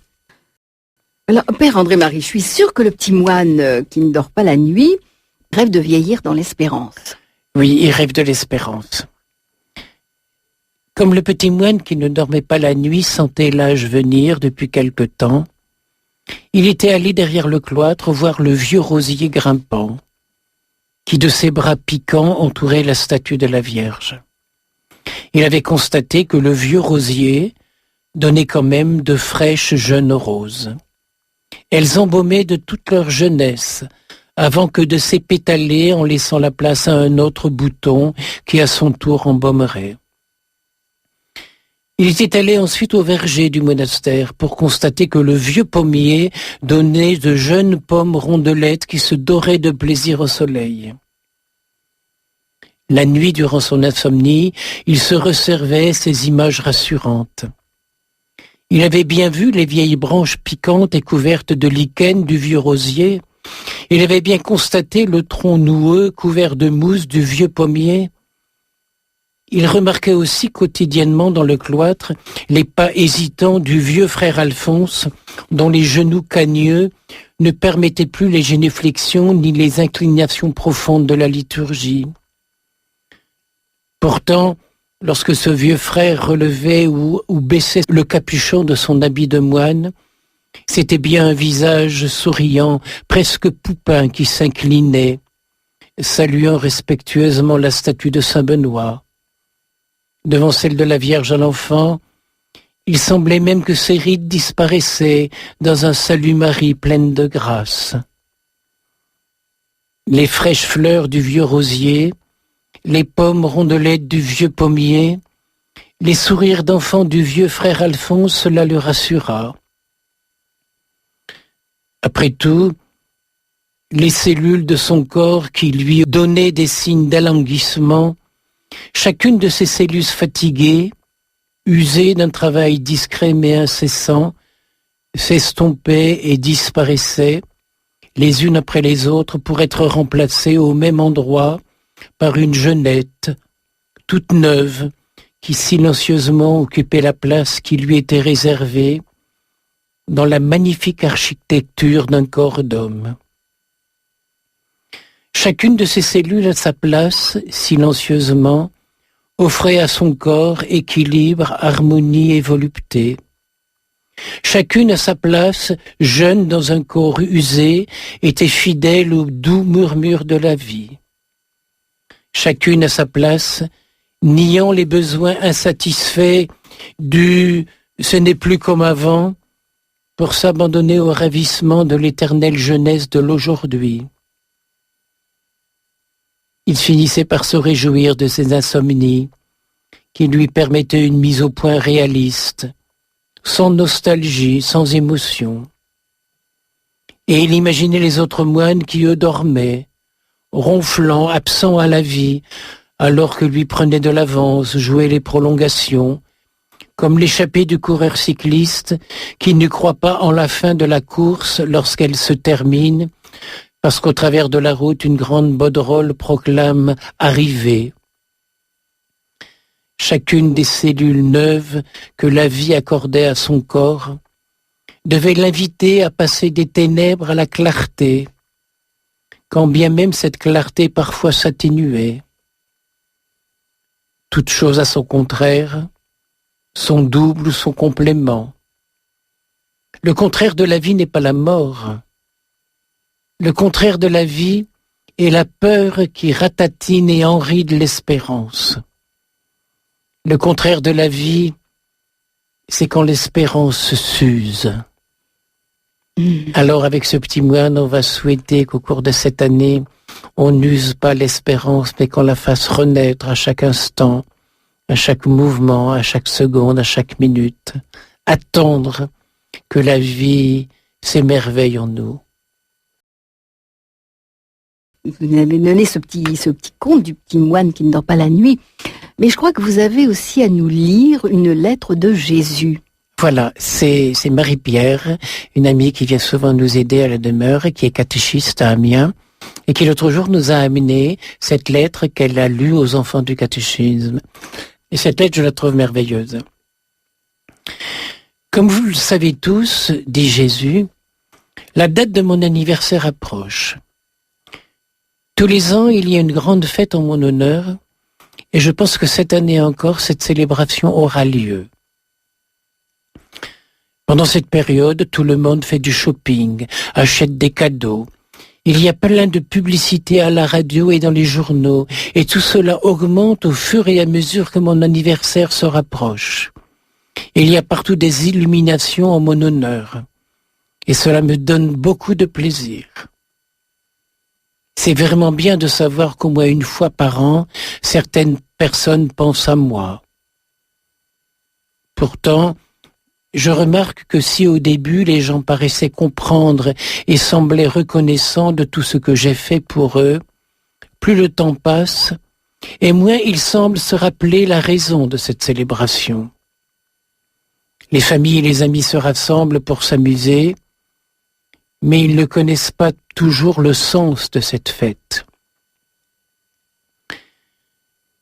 Alors, Père André-Marie, je suis sûre que le petit moine qui ne dort pas la nuit rêve de vieillir dans l'espérance. Oui, il rêve de l'espérance. Comme le petit moine qui ne dormait pas la nuit sentait l'âge venir depuis quelque temps, il était allé derrière le cloître voir le vieux rosier grimpant, qui de ses bras piquants entourait la statue de la Vierge. Il avait constaté que le vieux rosier donnait quand même de fraîches jeunes roses. Elles embaumaient de toute leur jeunesse, avant que de s'épétaler en laissant la place à un autre bouton qui à son tour embaumerait. Il était allé ensuite au verger du monastère pour constater que le vieux pommier donnait de jeunes pommes rondelettes qui se doraient de plaisir au soleil. La nuit, durant son insomnie, il se resservait ces images rassurantes. Il avait bien vu les vieilles branches piquantes et couvertes de lichen du vieux rosier. Il avait bien constaté le tronc noueux couvert de mousse du vieux pommier. Il remarquait aussi quotidiennement dans le cloître les pas hésitants du vieux frère Alphonse, dont les genoux cagneux ne permettaient plus les génuflexions ni les inclinations profondes de la liturgie. Pourtant, lorsque ce vieux frère relevait ou baissait le capuchon de son habit de moine, c'était bien un visage souriant, presque poupin, qui s'inclinait, saluant respectueusement la statue de Saint-Benoît. Devant celle de la Vierge à l'Enfant, il semblait même que ses rides disparaissaient dans un Salut Marie pleine de grâce. Les fraîches fleurs du vieux rosier, les pommes rondelettes du vieux pommier, les sourires d'enfant du vieux frère Alphonse, cela le rassura. Après tout, les cellules de son corps qui lui donnaient des signes d'alanguissement, chacune de ces cellules fatiguées, usées d'un travail discret mais incessant, s'estompaient et disparaissaient, les unes après les autres, pour être remplacées au même endroit par une jeunette, toute neuve, qui silencieusement occupait la place qui lui était réservée dans la magnifique architecture d'un corps d'homme. Chacune de ces cellules à sa place, silencieusement, offrait à son corps équilibre, harmonie et volupté. Chacune à sa place, jeune dans un corps usé, était fidèle au doux murmure de la vie. Chacune à sa place, niant les besoins insatisfaits du « ce n'est plus comme avant » pour s'abandonner au ravissement de l'éternelle jeunesse de l'aujourd'hui. Il finissait par se réjouir de ses insomnies, qui lui permettaient une mise au point réaliste, sans nostalgie, sans émotion. Et il imaginait les autres moines qui, eux, dormaient, ronflant, absents à la vie, alors que lui prenaient de l'avance, jouaient les prolongations, comme l'échappée du coureur cycliste qui ne croit pas en la fin de la course lorsqu'elle se termine, Parce qu'au travers de la route, une grande banderole proclame « Arrivée ». Chacune des cellules neuves que la vie accordait à son corps devait l'inviter à passer des ténèbres à la clarté, quand bien même cette clarté parfois s'atténuait. Toute chose a son contraire, son double ou son complément. Le contraire de la vie n'est pas la mort. Le contraire de la vie est la peur qui ratatine et enride l'espérance. Le contraire de la vie, c'est quand l'espérance s'use. Alors avec ce petit moine, on va souhaiter qu'au cours de cette année, on n'use pas l'espérance, mais qu'on la fasse renaître à chaque instant, à chaque mouvement, à chaque seconde, à chaque minute. Attendre que la vie s'émerveille en nous. Vous avez donné ce petit conte du petit moine qui ne dort pas la nuit, mais je crois que vous avez aussi à nous lire une lettre de Jésus. Voilà, c'est Marie-Pierre, une amie qui vient souvent nous aider à la demeure et qui est catéchiste à Amiens, et qui l'autre jour nous a amené cette lettre qu'elle a lue aux enfants du catéchisme. Et cette lettre, je la trouve merveilleuse. Comme vous le savez tous, dit Jésus, la date de mon anniversaire approche. Tous les ans, il y a une grande fête en mon honneur, et je pense que cette année encore, cette célébration aura lieu. Pendant cette période, tout le monde fait du shopping, achète des cadeaux. Il y a plein de publicités à la radio et dans les journaux, et tout cela augmente au fur et à mesure que mon anniversaire se rapproche. Il y a partout des illuminations en mon honneur, et cela me donne beaucoup de plaisir. C'est vraiment bien de savoir qu'au moins une fois par an, certaines personnes pensent à moi. Pourtant, je remarque que si au début les gens paraissaient comprendre et semblaient reconnaissants de tout ce que j'ai fait pour eux, plus le temps passe, et moins ils semblent se rappeler la raison de cette célébration. Les familles et les amis se rassemblent pour s'amuser, mais ils ne connaissent pas toujours le sens de cette fête.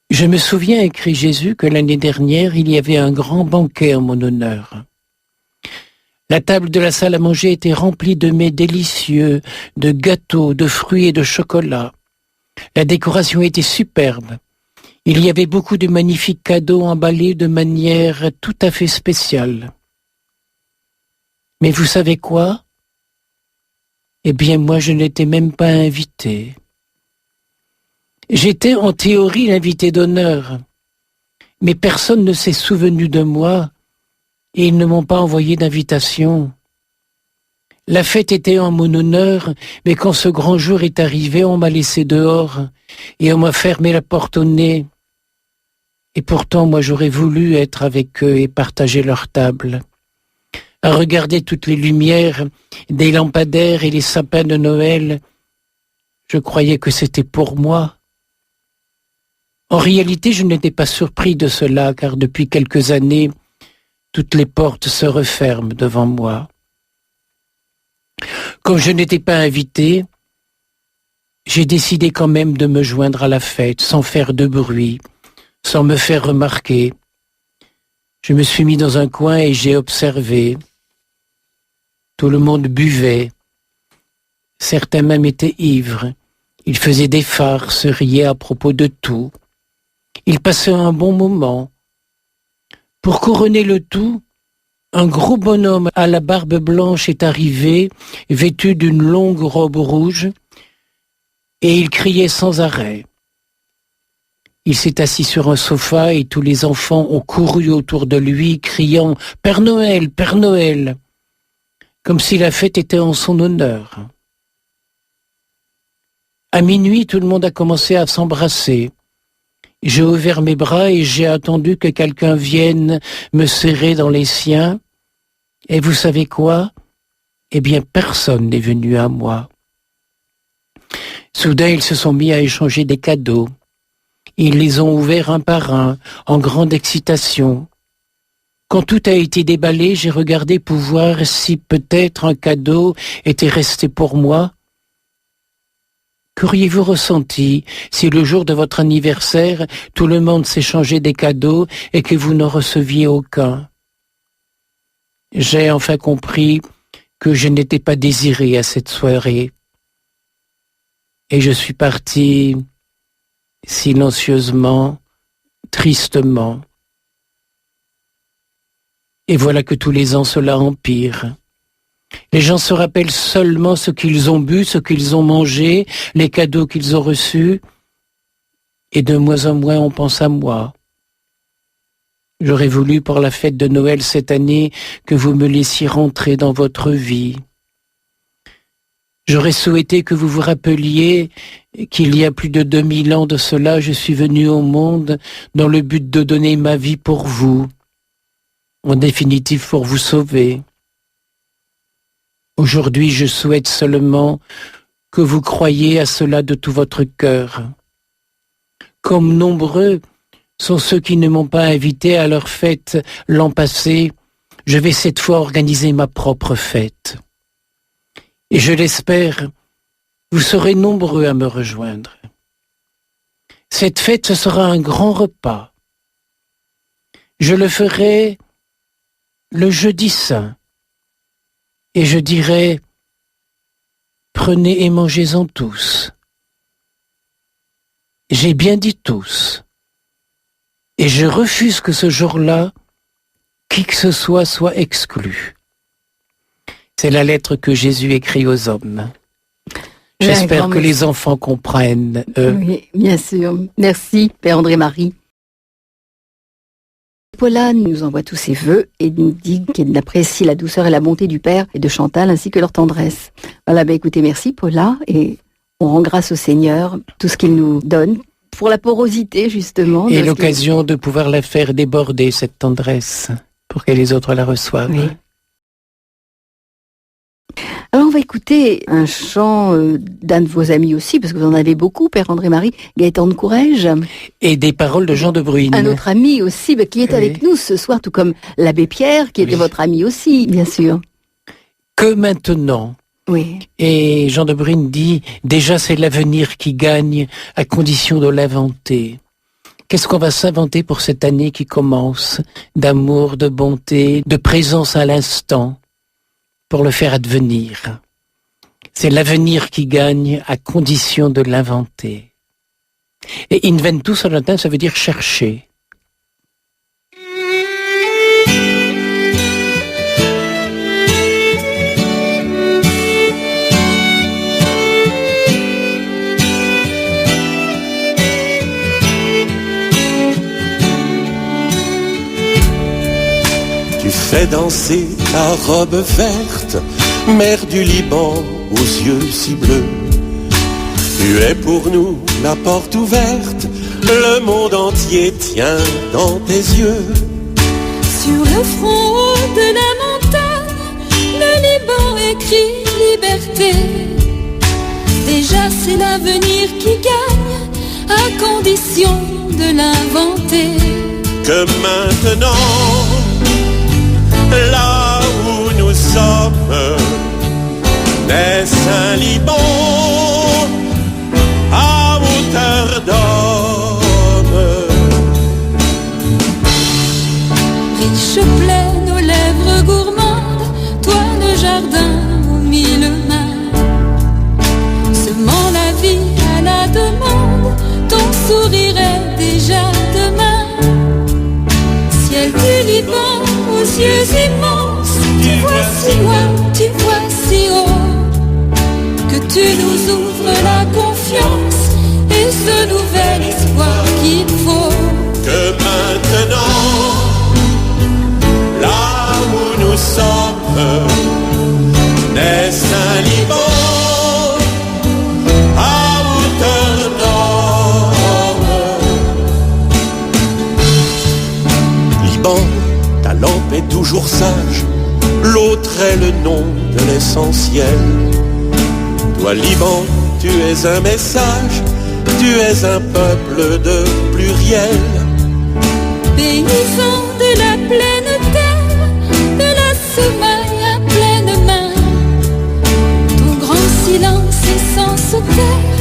Je me souviens, écrit Jésus, que l'année dernière, il y avait un grand banquet en mon honneur. La table de la salle à manger était remplie de mets délicieux, de gâteaux, de fruits et de chocolat. La décoration était superbe. Il y avait beaucoup de magnifiques cadeaux emballés de manière tout à fait spéciale. Mais vous savez quoi ? Eh bien, moi, je n'étais même pas invité. J'étais en théorie l'invité d'honneur, mais personne ne s'est souvenu de moi et ils ne m'ont pas envoyé d'invitation. La fête était en mon honneur, mais quand ce grand jour est arrivé, on m'a laissé dehors et on m'a fermé la porte au nez. Et pourtant, moi, j'aurais voulu être avec eux et partager leur table. À regarder toutes les lumières, des lampadaires et les sapins de Noël, je croyais que c'était pour moi. En réalité, je n'étais pas surpris de cela, car depuis quelques années, toutes les portes se referment devant moi. Comme je n'étais pas invité, j'ai décidé quand même de me joindre à la fête, sans faire de bruit, sans me faire remarquer. Je me suis mis dans un coin et j'ai observé. Tout le monde buvait. Certains même étaient ivres. Ils faisaient des farces, riaient à propos de tout. Ils passaient un bon moment. Pour couronner le tout, un gros bonhomme à la barbe blanche est arrivé, vêtu d'une longue robe rouge, et il criait sans arrêt. Il s'est assis sur un sofa et tous les enfants ont couru autour de lui, criant « Père Noël, Père Noël !» comme si la fête était en son honneur. À minuit, tout le monde a commencé à s'embrasser. J'ai ouvert mes bras et j'ai attendu que quelqu'un vienne me serrer dans les siens. Et vous savez quoi ? Eh bien, personne n'est venu à moi. Soudain, ils se sont mis à échanger des cadeaux. Ils les ont ouverts un par un, en grande excitation. Quand tout a été déballé, j'ai regardé pour voir si peut-être un cadeau était resté pour moi. Qu'auriez-vous ressenti si le jour de votre anniversaire, tout le monde s'échangeait des cadeaux et que vous n'en receviez aucun? J'ai enfin compris que je n'étais pas désiré à cette soirée. Et je suis parti silencieusement, tristement. Et voilà que tous les ans cela empire. Les gens se rappellent seulement ce qu'ils ont bu, ce qu'ils ont mangé, les cadeaux qu'ils ont reçus, et de moins en moins on pense à moi. J'aurais voulu pour la fête de Noël cette année que vous me laissiez rentrer dans votre vie. J'aurais souhaité que vous vous rappeliez qu'il y a plus de 2000 ans de cela, je suis venu au monde dans le but de donner ma vie pour vous, en définitive pour vous sauver. Aujourd'hui, je souhaite seulement que vous croyiez à cela de tout votre cœur. Comme nombreux sont ceux qui ne m'ont pas invité à leur fête l'an passé, je vais cette fois organiser ma propre fête. Et je l'espère, vous serez nombreux à me rejoindre. Cette fête, ce sera un grand repas. Je le ferai le jeudi saint. Et je dirai, prenez et mangez-en tous. J'ai bien dit tous. Et je refuse que ce jour-là, qui que ce soit exclu. C'est la lettre que Jésus écrit aux hommes. J'espère que les enfants comprennent. Oui, bien sûr. Merci, Père André-Marie. Paula nous envoie tous ses vœux et nous dit qu'elle apprécie la douceur et la bonté du Père et de Chantal ainsi que leur tendresse. Voilà, écoutez, merci Paula, et on rend grâce au Seigneur, tout ce qu'il nous donne, pour la porosité justement. Et l'occasion de pouvoir la faire déborder, cette tendresse, pour que les autres la reçoivent. Oui. Alors on va écouter un chant d'un de vos amis aussi, parce que vous en avez beaucoup, Père André-Marie, Gaëtan de Courrèges. Et des paroles de Jean de Bruyne. Un autre ami aussi, qui est avec nous ce soir, tout comme l'abbé Pierre, qui était votre ami aussi, bien sûr. Que maintenant. Oui. Et Jean de Bruyne dit, déjà c'est l'avenir qui gagne, à condition de l'inventer. Qu'est-ce qu'on va s'inventer pour cette année qui commence, d'amour, de bonté, de présence à l'instant, pour le faire advenir. C'est l'avenir qui gagne à condition de l'inventer. Et inventus en latin, ça veut dire chercher. Tu fais danser ta robe verte, mer du Liban aux yeux si bleus. Tu es pour nous la porte ouverte, le monde entier tient dans tes yeux. Sur le front de la montagne, le Liban écrit liberté. Déjà c'est l'avenir qui gagne, à condition de l'inventer. Que maintenant, là où nous sommes, naisse un Liban à hauteur d'homme. Riche pleine aux lèvres gourmandes, toi le jardin aux mille mains. Semant la vie à la demande, ton sourire est déjà demain. Ciel du Liban aux yeux immenses, tu vois si loin, tu vois si haut, que tu nous ouvres la confiance et ce nouvel espoir qu'il faut. Que maintenant, là où nous sommes, naisse un Liban à hauteur d'homme. Liban, ta lampe est toujours sage, l'autre est le nom de l'essentiel. Toi Liban, tu es un message, tu es un peuple de pluriel. Paysan de la pleine terre, de la semaille à pleine main, ton grand silence est sans se taire,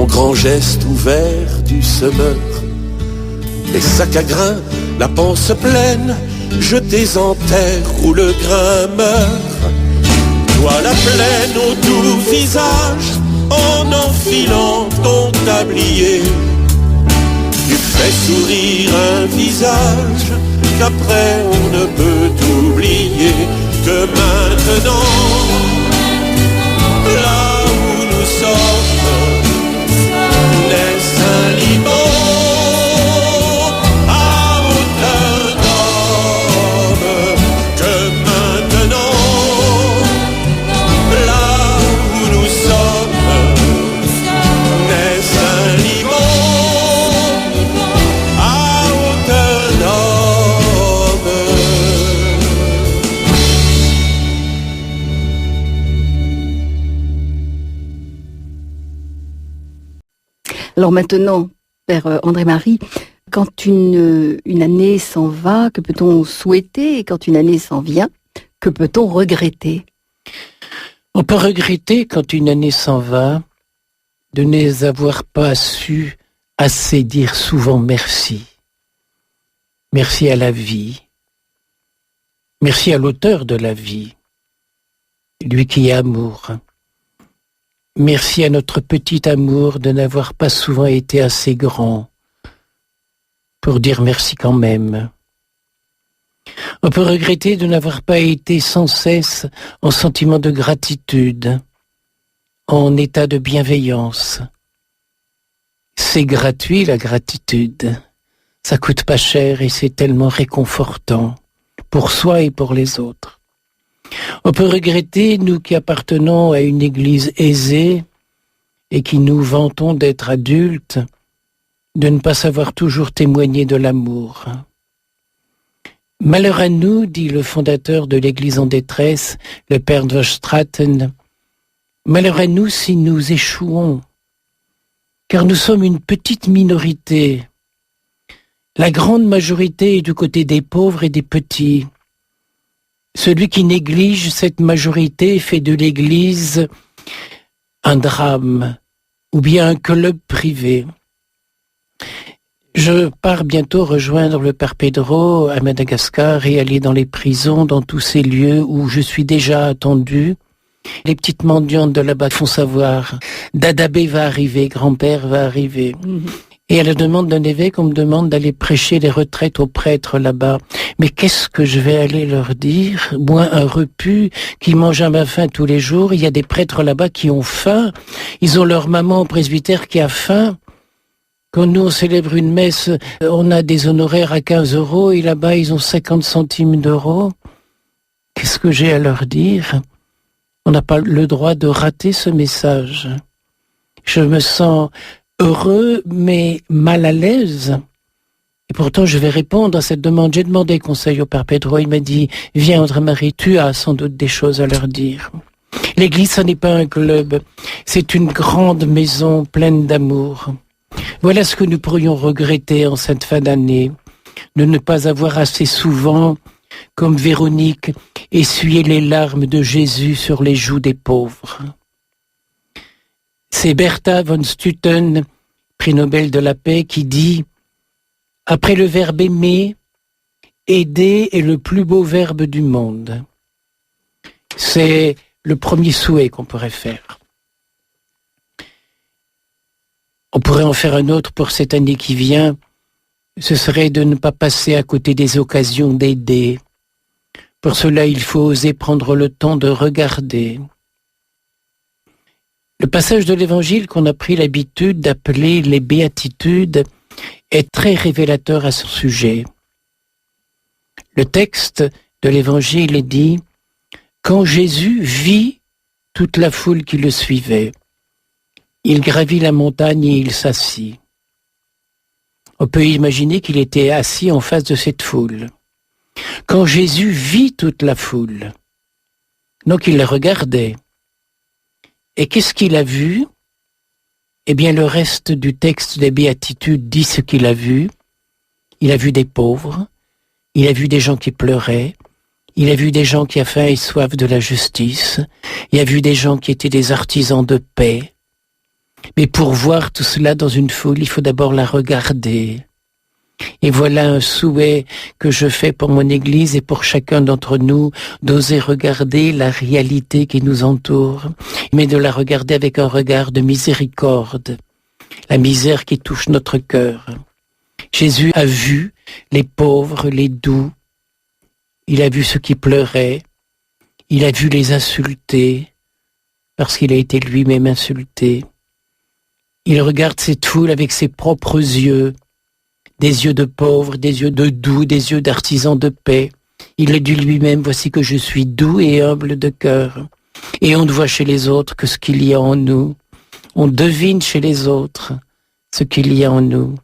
en grand geste ouvert du semeur. Les sacs à grains, la panse pleine, jetés en terre où le grain meurt. Toi la plaine au doux visage, en enfilant ton tablier, tu fais sourire un visage qu'après on ne peut oublier. Que maintenant, là où nous sommes, naisse un Liban à hauteur d'homme. Que maintenant, là où nous sommes, naisse un Liban à hauteur d'homme. Alors maintenant, Père André-Marie, quand une année s'en va, que peut-on souhaiter? Et quand une année s'en vient, que peut-on regretter? On peut regretter, quand une année s'en va, de ne avoir pas su assez dire souvent merci. Merci à la vie. Merci à l'auteur de la vie, lui qui est amour. Merci à notre petit amour de n'avoir pas souvent été assez grand pour dire merci quand même. On peut regretter de n'avoir pas été sans cesse en sentiment de gratitude, en état de bienveillance. C'est gratuit la gratitude, ça coûte pas cher et c'est tellement réconfortant pour soi et pour les autres. On peut regretter, nous qui appartenons à une église aisée et qui nous vantons d'être adultes, de ne pas savoir toujours témoigner de l'amour. Malheur à nous, dit le fondateur de l'église en détresse, le père Verstraeten, malheur à nous si nous échouons, car nous sommes une petite minorité. La grande majorité est du côté des pauvres et des petits. Celui qui néglige cette majorité fait de l'Église un drame ou bien un club privé. Je pars bientôt rejoindre le Père Pedro à Madagascar et aller dans les prisons, dans tous ces lieux où je suis déjà attendu. Les petites mendiantes de là-bas font savoir, Dadabé va arriver, grand-père va arriver. Et à la demande d'un évêque, on me demande d'aller prêcher les retraites aux prêtres là-bas. Mais qu'est-ce que je vais aller leur dire? Moi, un repu qui mange à ma faim tous les jours. Il y a des prêtres là-bas qui ont faim. Ils ont leur maman au presbytère qui a faim. Quand nous, on célèbre une messe, on a des honoraires à 15 € et là-bas, ils ont 50 centimes d'euros. Qu'est-ce que j'ai à leur dire? On n'a pas le droit de rater ce message. Je me sens heureux, mais mal à l'aise. Et pourtant, je vais répondre à cette demande. J'ai demandé conseil au Père Pedro. Il m'a dit, viens André-Marie, tu as sans doute des choses à leur dire. L'église, ce n'est pas un club. C'est une grande maison pleine d'amour. Voilà ce que nous pourrions regretter en cette fin d'année. De ne pas avoir assez souvent, comme Véronique, essuyé les larmes de Jésus sur les joues des pauvres. C'est Bertha von Stutten, prix Nobel de la paix, qui dit « Après le verbe aimer, aider est le plus beau verbe du monde. » C'est le premier souhait qu'on pourrait faire. On pourrait en faire un autre pour cette année qui vient. Ce serait de ne pas passer à côté des occasions d'aider. Pour cela, il faut oser prendre le temps de regarder. Le passage de l'Évangile qu'on a pris l'habitude d'appeler les béatitudes est très révélateur à ce sujet. Le texte de l'Évangile est dit « Quand Jésus vit toute la foule qui le suivait, il gravit la montagne et il s'assit. » On peut imaginer qu'il était assis en face de cette foule. Quand Jésus vit toute la foule, donc il la regardait. Et qu'est-ce qu'il a vu? Eh bien, le reste du texte des Béatitudes dit ce qu'il a vu. Il a vu des pauvres, il a vu des gens qui pleuraient, il a vu des gens qui avaient faim et soif de la justice, il a vu des gens qui étaient des artisans de paix. Mais pour voir tout cela dans une foule, il faut d'abord la regarder. Et voilà un souhait que je fais pour mon Église et pour chacun d'entre nous, d'oser regarder la réalité qui nous entoure, mais de la regarder avec un regard de miséricorde, la misère qui touche notre cœur. Jésus a vu les pauvres, les doux, il a vu ceux qui pleuraient, il a vu les insultés, parce qu'il a été lui-même insulté. Il regarde cette foule avec ses propres yeux, des yeux de pauvres, des yeux de doux, des yeux d'artisans de paix. Il a dit lui-même, voici que je suis doux et humble de cœur. Et on ne voit chez les autres que ce qu'il y a en nous. On devine chez les autres ce qu'il y a en nous.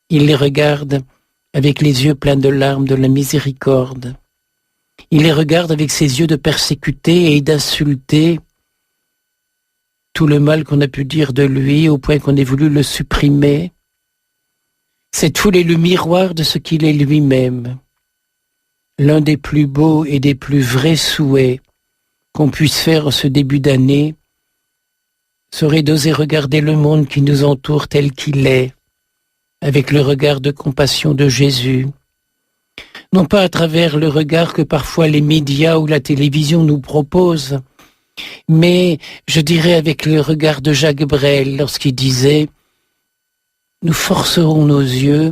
Il les regarde avec les yeux pleins de larmes de la miséricorde. Il les regarde avec ses yeux de persécuté et d'insulter tout le mal qu'on a pu dire de lui au point qu'on ait voulu le supprimer. Cette foule est le miroir de ce qu'il est lui-même. L'un des plus beaux et des plus vrais souhaits qu'on puisse faire en ce début d'année serait d'oser regarder le monde qui nous entoure tel qu'il est, avec le regard de compassion de Jésus. Non pas à travers le regard que parfois les médias ou la télévision nous proposent, mais je dirais avec le regard de Jacques Brel lorsqu'il disait « Nous forcerons nos yeux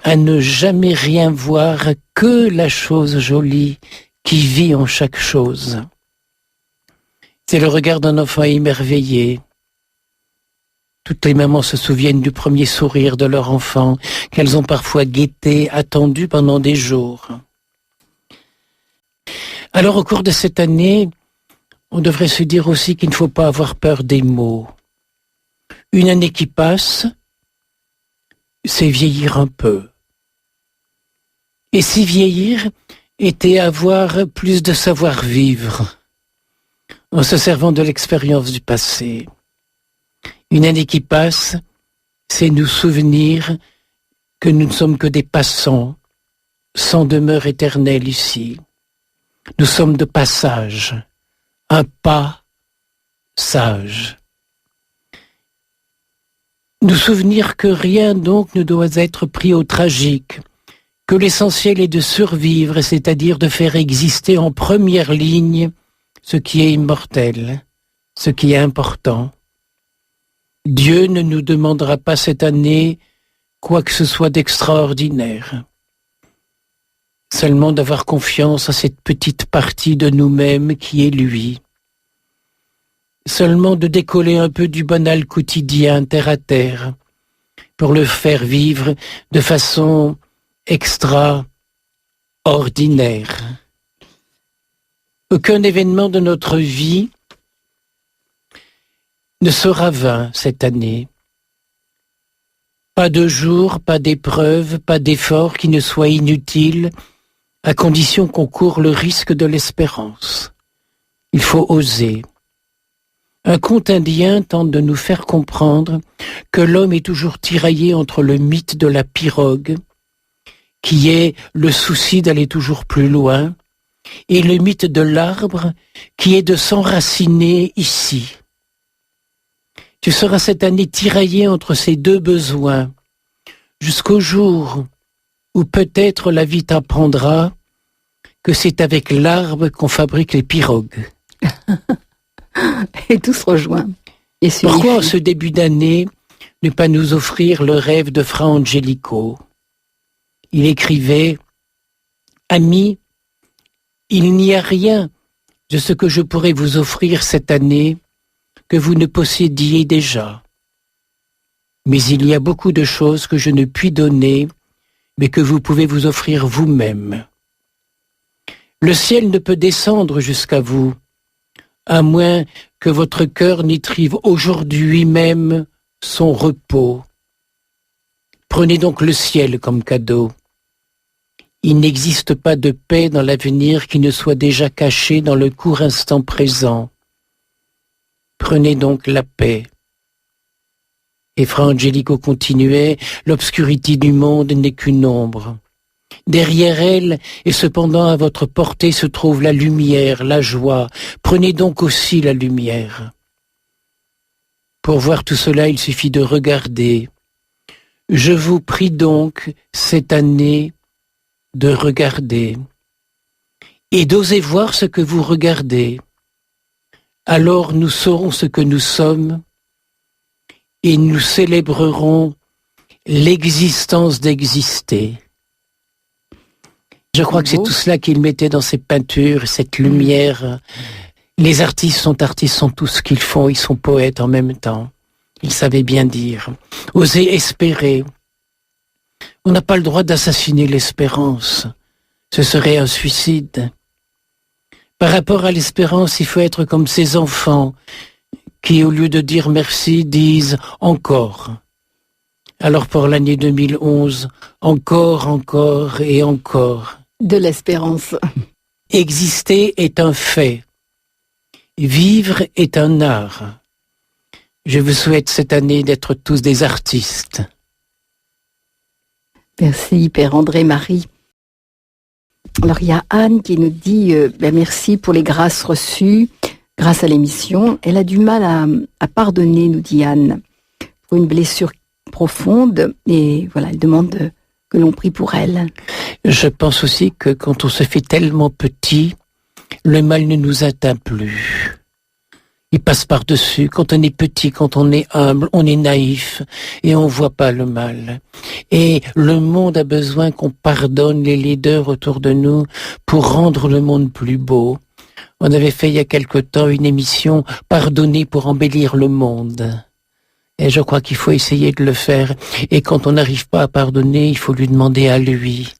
à ne jamais rien voir que la chose jolie qui vit en chaque chose. » C'est le regard d'un enfant émerveillé. Toutes les mamans se souviennent du premier sourire de leur enfant, qu'elles ont parfois guetté, attendu pendant des jours. Alors au cours de cette année, on devrait se dire aussi qu'il ne faut pas avoir peur des mots. Une année qui passe, c'est vieillir un peu. Et si vieillir était avoir plus de savoir-vivre, en se servant de l'expérience du passé. Une année qui passe, c'est nous souvenir que nous ne sommes que des passants, sans demeure éternelle ici. Nous sommes de passage, un pas sage. Nous souvenir que rien donc ne doit être pris au tragique, que l'essentiel est de survivre, c'est-à-dire de faire exister en première ligne ce qui est immortel, ce qui est important. Dieu ne nous demandera pas cette année quoi que ce soit d'extraordinaire. Seulement d'avoir confiance à cette petite partie de nous-mêmes qui est lui. Seulement de décoller un peu du banal quotidien terre à terre pour le faire vivre de façon extraordinaire. Aucun événement de notre vie ne sera vain cette année. Pas de jour, pas d'épreuve, pas d'effort qui ne soit inutile, à condition qu'on court le risque de l'espérance. Il faut oser. Un conte indien tente de nous faire comprendre que l'homme est toujours tiraillé entre le mythe de la pirogue, qui est le souci d'aller toujours plus loin, et le mythe de l'arbre, qui est de s'enraciner ici. Tu seras cette année tiraillé entre ces deux besoins, jusqu'au jour où peut-être la vie t'apprendra que c'est avec l'arbre qu'on fabrique les pirogues. Et tout se rejoint. Et pourquoi en ce début d'année ne pas nous offrir le rêve de Fra Angelico? Il écrivait « Amis, il n'y a rien de ce que je pourrais vous offrir cette année que vous ne possédiez déjà. Mais il y a beaucoup de choses que je ne puis donner, mais que vous pouvez vous offrir vous-même. Le ciel ne peut descendre jusqu'à vous, à moins que votre cœur n'y trive aujourd'hui même son repos. Prenez donc le ciel comme cadeau. Il n'existe pas de paix dans l'avenir qui ne soit déjà cachée dans le court instant présent. Prenez donc la paix. » Et Fra Angelico continuait, « L'obscurité du monde n'est qu'une ombre. Derrière elle, et cependant à votre portée, se trouve la lumière, la joie. Prenez donc aussi la lumière. Pour voir tout cela, il suffit de regarder. Je vous prie donc cette année de regarder et d'oser voir ce que vous regardez. Alors nous saurons ce que nous sommes et nous célébrerons l'existence d'exister. Je crois que c'est tout cela qu'il mettait dans ses peintures, cette lumière. Les artistes sont tout ce qu'ils font, ils sont poètes en même temps. Ils savaient bien dire. Oser espérer. On n'a pas le droit d'assassiner l'espérance. Ce serait un suicide. Par rapport à l'espérance, il faut être comme ces enfants qui, au lieu de dire merci, disent encore. Alors pour l'année 2011, encore et encore. De l'espérance. Exister est un fait. Vivre est un art. Je vous souhaite cette année d'être tous des artistes. Merci, Père André-Marie. Alors, il y a Anne qui nous dit merci pour les grâces reçues grâce à l'émission. Elle a du mal à pardonner, nous dit Anne, pour une blessure profonde. Et voilà, elle demande que l'on prie pour elle. Je pense aussi que quand on se fait tellement petit, le mal ne nous atteint plus. Il passe par-dessus. Quand on est petit, quand on est humble, on est naïf et on voit pas le mal. Et le monde a besoin qu'on pardonne les leaders autour de nous pour rendre le monde plus beau. On avait fait il y a quelque temps une émission « Pardonner pour embellir le monde ». Et je crois qu'il faut essayer de le faire. Et quand on n'arrive pas à pardonner, il faut lui demander à lui.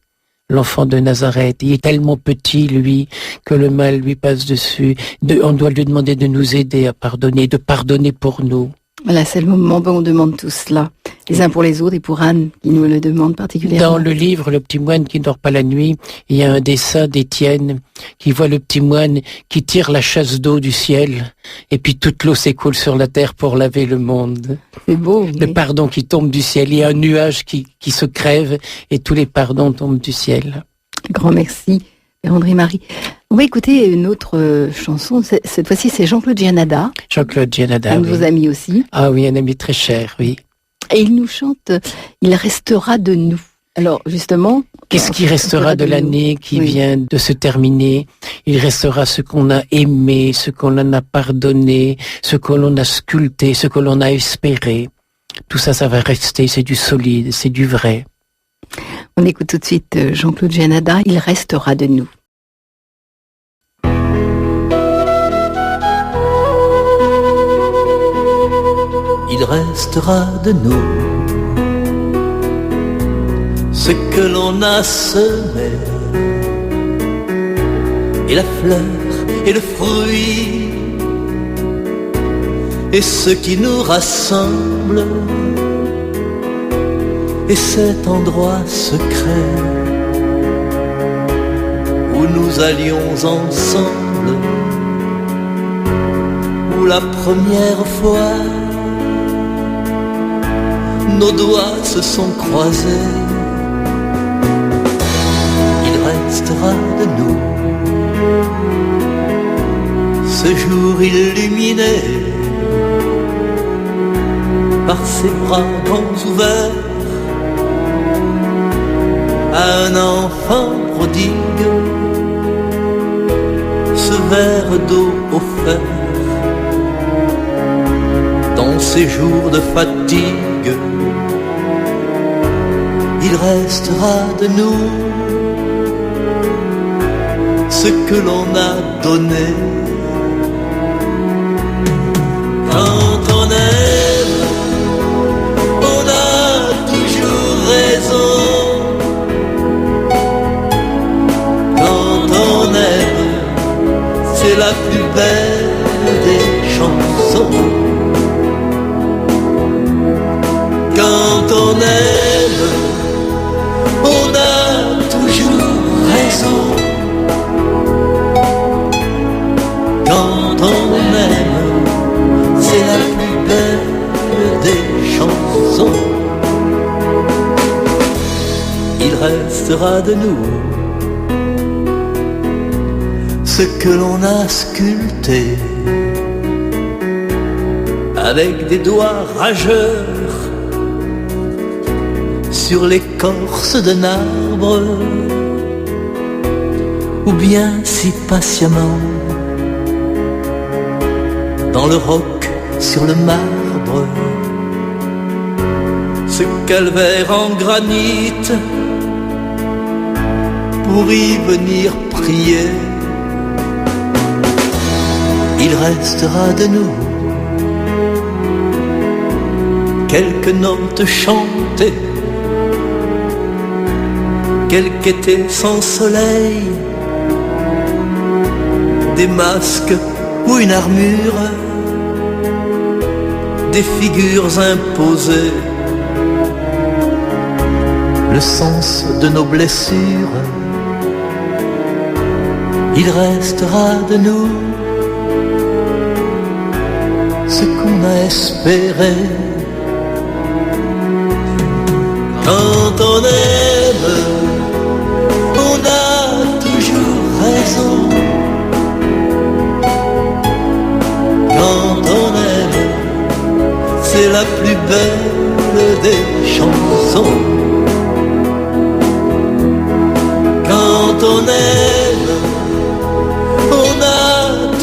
L'enfant de Nazareth, il est tellement petit, lui, que le mal lui passe dessus. On doit lui demander de nous aider à pardonner, de pardonner pour nous. Voilà, c'est le moment où on demande tout cela, les uns pour les autres, et pour Anne, qui nous le demande particulièrement. Dans le livre « Le petit moine qui ne dort pas la nuit », il y a un dessin d'Étienne qui voit le petit moine qui tire la chasse d'eau du ciel, et puis toute l'eau s'écoule sur la terre pour laver le monde. C'est beau. Le pardon qui tombe du ciel, il y a un nuage qui se crève, et tous les pardons tombent du ciel. Grand merci, Père André-Marie. On va écouter une autre chanson. Cette fois-ci, c'est Jean-Claude Gianada. Jean-Claude Gianada, un de vos amis aussi. Ah oui, un ami très cher, oui. Et il nous chante « Il restera de nous ». Alors, justement... Qu'est-ce qui restera de l'année qui vient de se terminer? Il restera ce qu'on a aimé, ce qu'on en a pardonné, ce que l'on a sculpté, ce que l'on a espéré. Tout ça, ça va rester, c'est du solide, c'est du vrai. On écoute tout de suite Jean-Claude Gianada, « Il restera de nous ». Il restera de nous ce que l'on a semé, et la fleur et le fruit, et ce qui nous rassemble, et cet endroit secret où nous allions ensemble, où la première fois nos doigts se sont croisés. Il restera de nous ce jour illuminé par ses bras grands ouverts à un enfant prodigue, ce verre d'eau offert dans ces jours de fatigue. Il restera de nous ce que l'on a donné. Quand on aime, on a toujours raison. Quand on aime, c'est la plus belle des chansons. Quand on aime, on a toujours raison. Quand on aime, c'est la plus belle des chansons. Il restera de nous ce que l'on a sculpté avec des doigts rageurs sur l'écorce d'un arbre, ou bien si patiemment dans le roc sur le marbre, ce calvaire en granit pour y venir prier. Il restera de nous quelques notes chantées, quelque été sans soleil, des masques ou une armure, des figures imposées, le sens de nos blessures. Il restera de nous ce qu'on a espéré. Quand on aime, on a toujours raison. Quand on aime, c'est la plus belle des chansons. Quand on aime, on a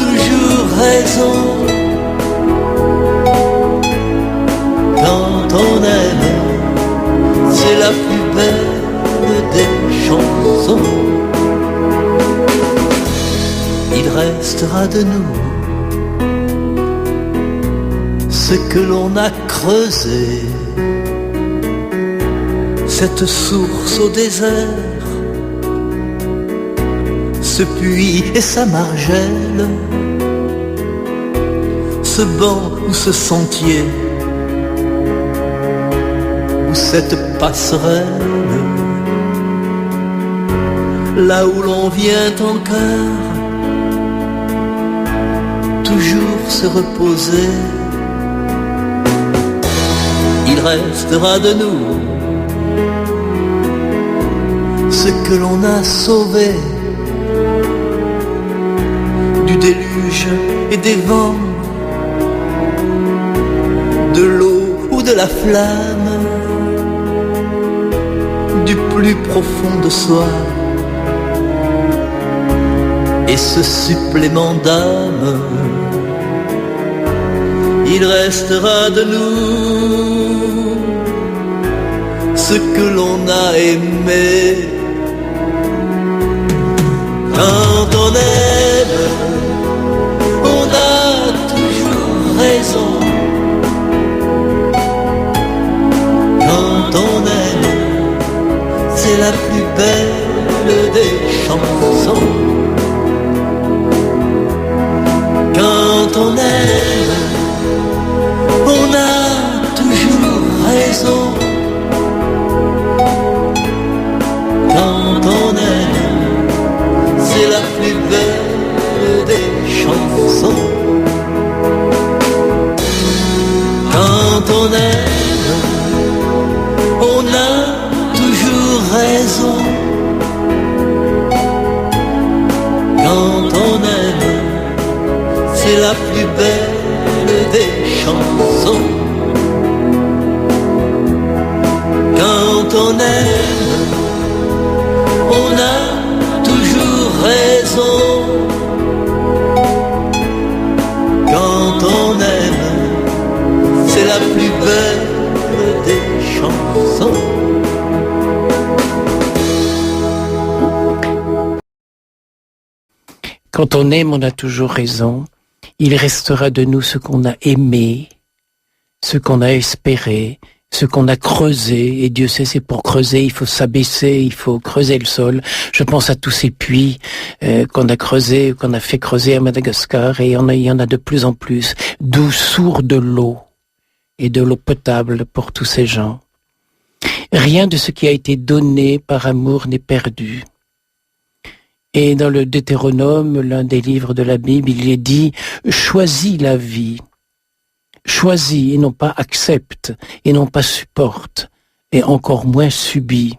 toujours raison. Quand on aime, c'est la plus belle des chansons. Il restera de nous ce que l'on a creusé, cette source au désert, ce puits et sa margelle, ce banc ou ce sentier, ou cette passerelle, là où l'on vient encore toujours se reposer. Il restera de nous ce que l'on a sauvé du déluge et des vents, de l'eau ou de la flamme, du plus profond de soi. Et ce supplément d'âme, il restera de nous ce que l'on a aimé. Quand on aime, on a toujours raison. Quand on aime, c'est la plus belle des chansons. Quand on aime, on a toujours raison. Quand on aime, c'est la plus belle des chansons. Quand on aime, on a toujours raison. Quand on aime, c'est la plus belle des chansons. Quand on aime, on a toujours raison. Quand on aime, c'est la plus belle des chansons. Quand on aime, on a toujours raison. Il restera de nous ce qu'on a aimé, ce qu'on a espéré, ce qu'on a creusé. Et Dieu sait, c'est pour creuser, il faut s'abaisser, il faut creuser le sol. Je pense à tous ces puits qu'on a creusés, qu'on a fait creuser à Madagascar, et il y en a de plus en plus, d'où sourd de l'eau, et de l'eau potable pour tous ces gens. Rien de ce qui a été donné par amour n'est perdu. Et dans le Deutéronome, l'un des livres de la Bible, il est dit « Choisis la vie ». Choisis et non pas accepte, et non pas supporte, et encore moins subit.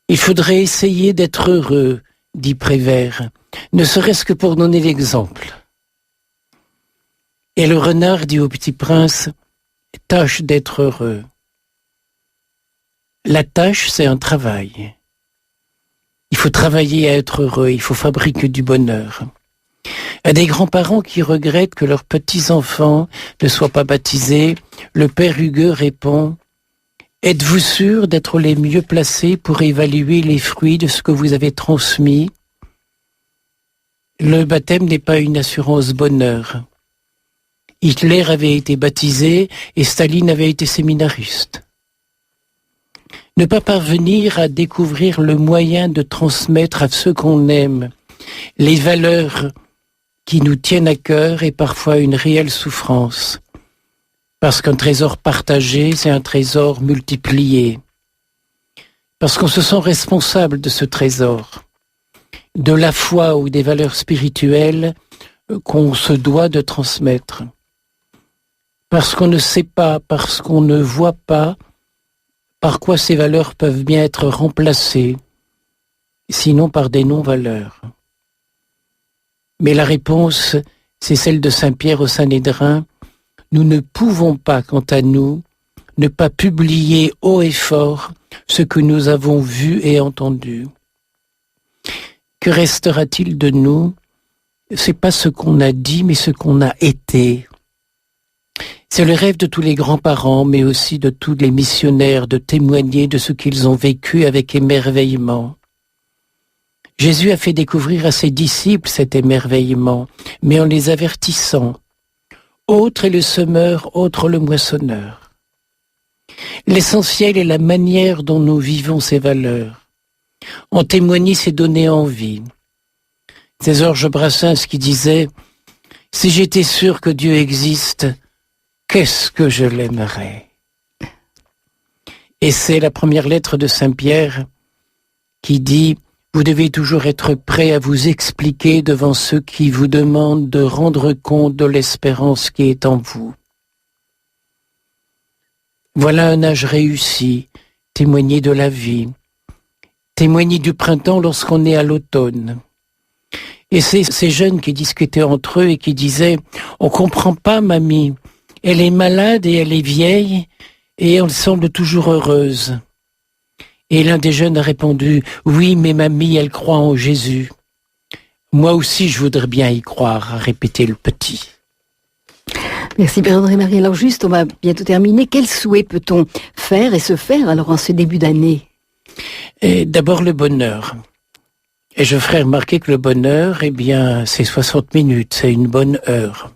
Il faudrait essayer d'être heureux, dit Prévert, ne serait-ce que pour donner l'exemple. Et le renard dit au petit prince, tâche d'être heureux. La tâche, c'est un travail. Il faut travailler à être heureux, il faut fabriquer du bonheur. À des grands-parents qui regrettent que leurs petits-enfants ne soient pas baptisés, le père Hugues répond « Êtes-vous sûr d'être les mieux placés pour évaluer les fruits de ce que vous avez transmis ? Le baptême n'est pas une assurance bonheur. Hitler avait été baptisé et Staline avait été séminariste. Ne pas parvenir à découvrir le moyen de transmettre à ceux qu'on aime les valeurs qui nous tiennent à cœur est parfois une réelle souffrance. Parce qu'un trésor partagé, c'est un trésor multiplié. Parce qu'on se sent responsable de ce trésor, de la foi ou des valeurs spirituelles qu'on se doit de transmettre. Parce qu'on ne sait pas, parce qu'on ne voit pas par quoi ces valeurs peuvent bien être remplacées, sinon par des non-valeurs. Mais la réponse, c'est celle de Saint Pierre au Sanhédrin. Nous ne pouvons pas, quant à nous, ne pas publier haut et fort ce que nous avons vu et entendu. Que restera-t-il de nous ? C'est pas ce qu'on a dit, mais ce qu'on a été. C'est le rêve de tous les grands-parents, mais aussi de tous les missionnaires, de témoigner de ce qu'ils ont vécu avec émerveillement. Jésus a fait découvrir à ses disciples cet émerveillement, mais en les avertissant. Autre est le semeur, autre le moissonneur. L'essentiel est la manière dont nous vivons ces valeurs. En témoigner, c'est donner envie. C'est Georges Brassens qui disait « Si j'étais sûr que Dieu existe, qu'est-ce que je l'aimerais ?» Et c'est la première lettre de Saint Pierre qui dit « Vous devez toujours être prêt à vous expliquer devant ceux qui vous demandent de rendre compte de l'espérance qui est en vous. » Voilà un âge réussi, témoigner de la vie, témoigner du printemps lorsqu'on est à l'automne. Et c'est ces jeunes qui discutaient entre eux et qui disaient « On comprend pas, mamie, elle est malade et elle est vieille et elle semble toujours heureuse. » Et l'un des jeunes a répondu « Oui, mais mamie, elle croit en Jésus. »« Moi aussi, je voudrais bien y croire, » a répété le petit. Merci Père André-Marie. Alors juste, on va bientôt terminer. Quel souhait peut-on faire et se faire alors en ce début d'année ? D'abord le bonheur. Et je ferai remarquer que le bonheur, eh bien, c'est 60 minutes, c'est une bonne heure.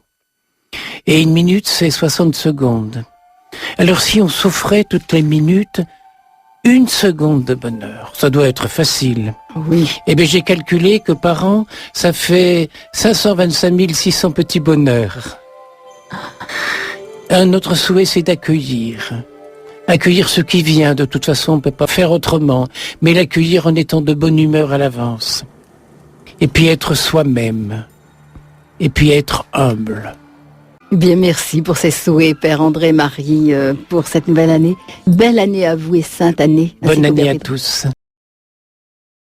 Et une minute, c'est 60 secondes. Alors si on s'offrait toutes les minutes, 1 seconde de bonheur, ça doit être facile. Oui. Eh bien, j'ai calculé que par an, ça fait 525 600 petits bonheurs. Un autre souhait, c'est d'accueillir. Accueillir ce qui vient, de toute façon, on ne peut pas faire autrement, mais l'accueillir en étant de bonne humeur à l'avance. Et puis être soi-même. Et puis être humble. Bien, merci pour ces souhaits, Père André-Marie, pour cette nouvelle année. Belle année à vous et sainte année. Bonne année à tous.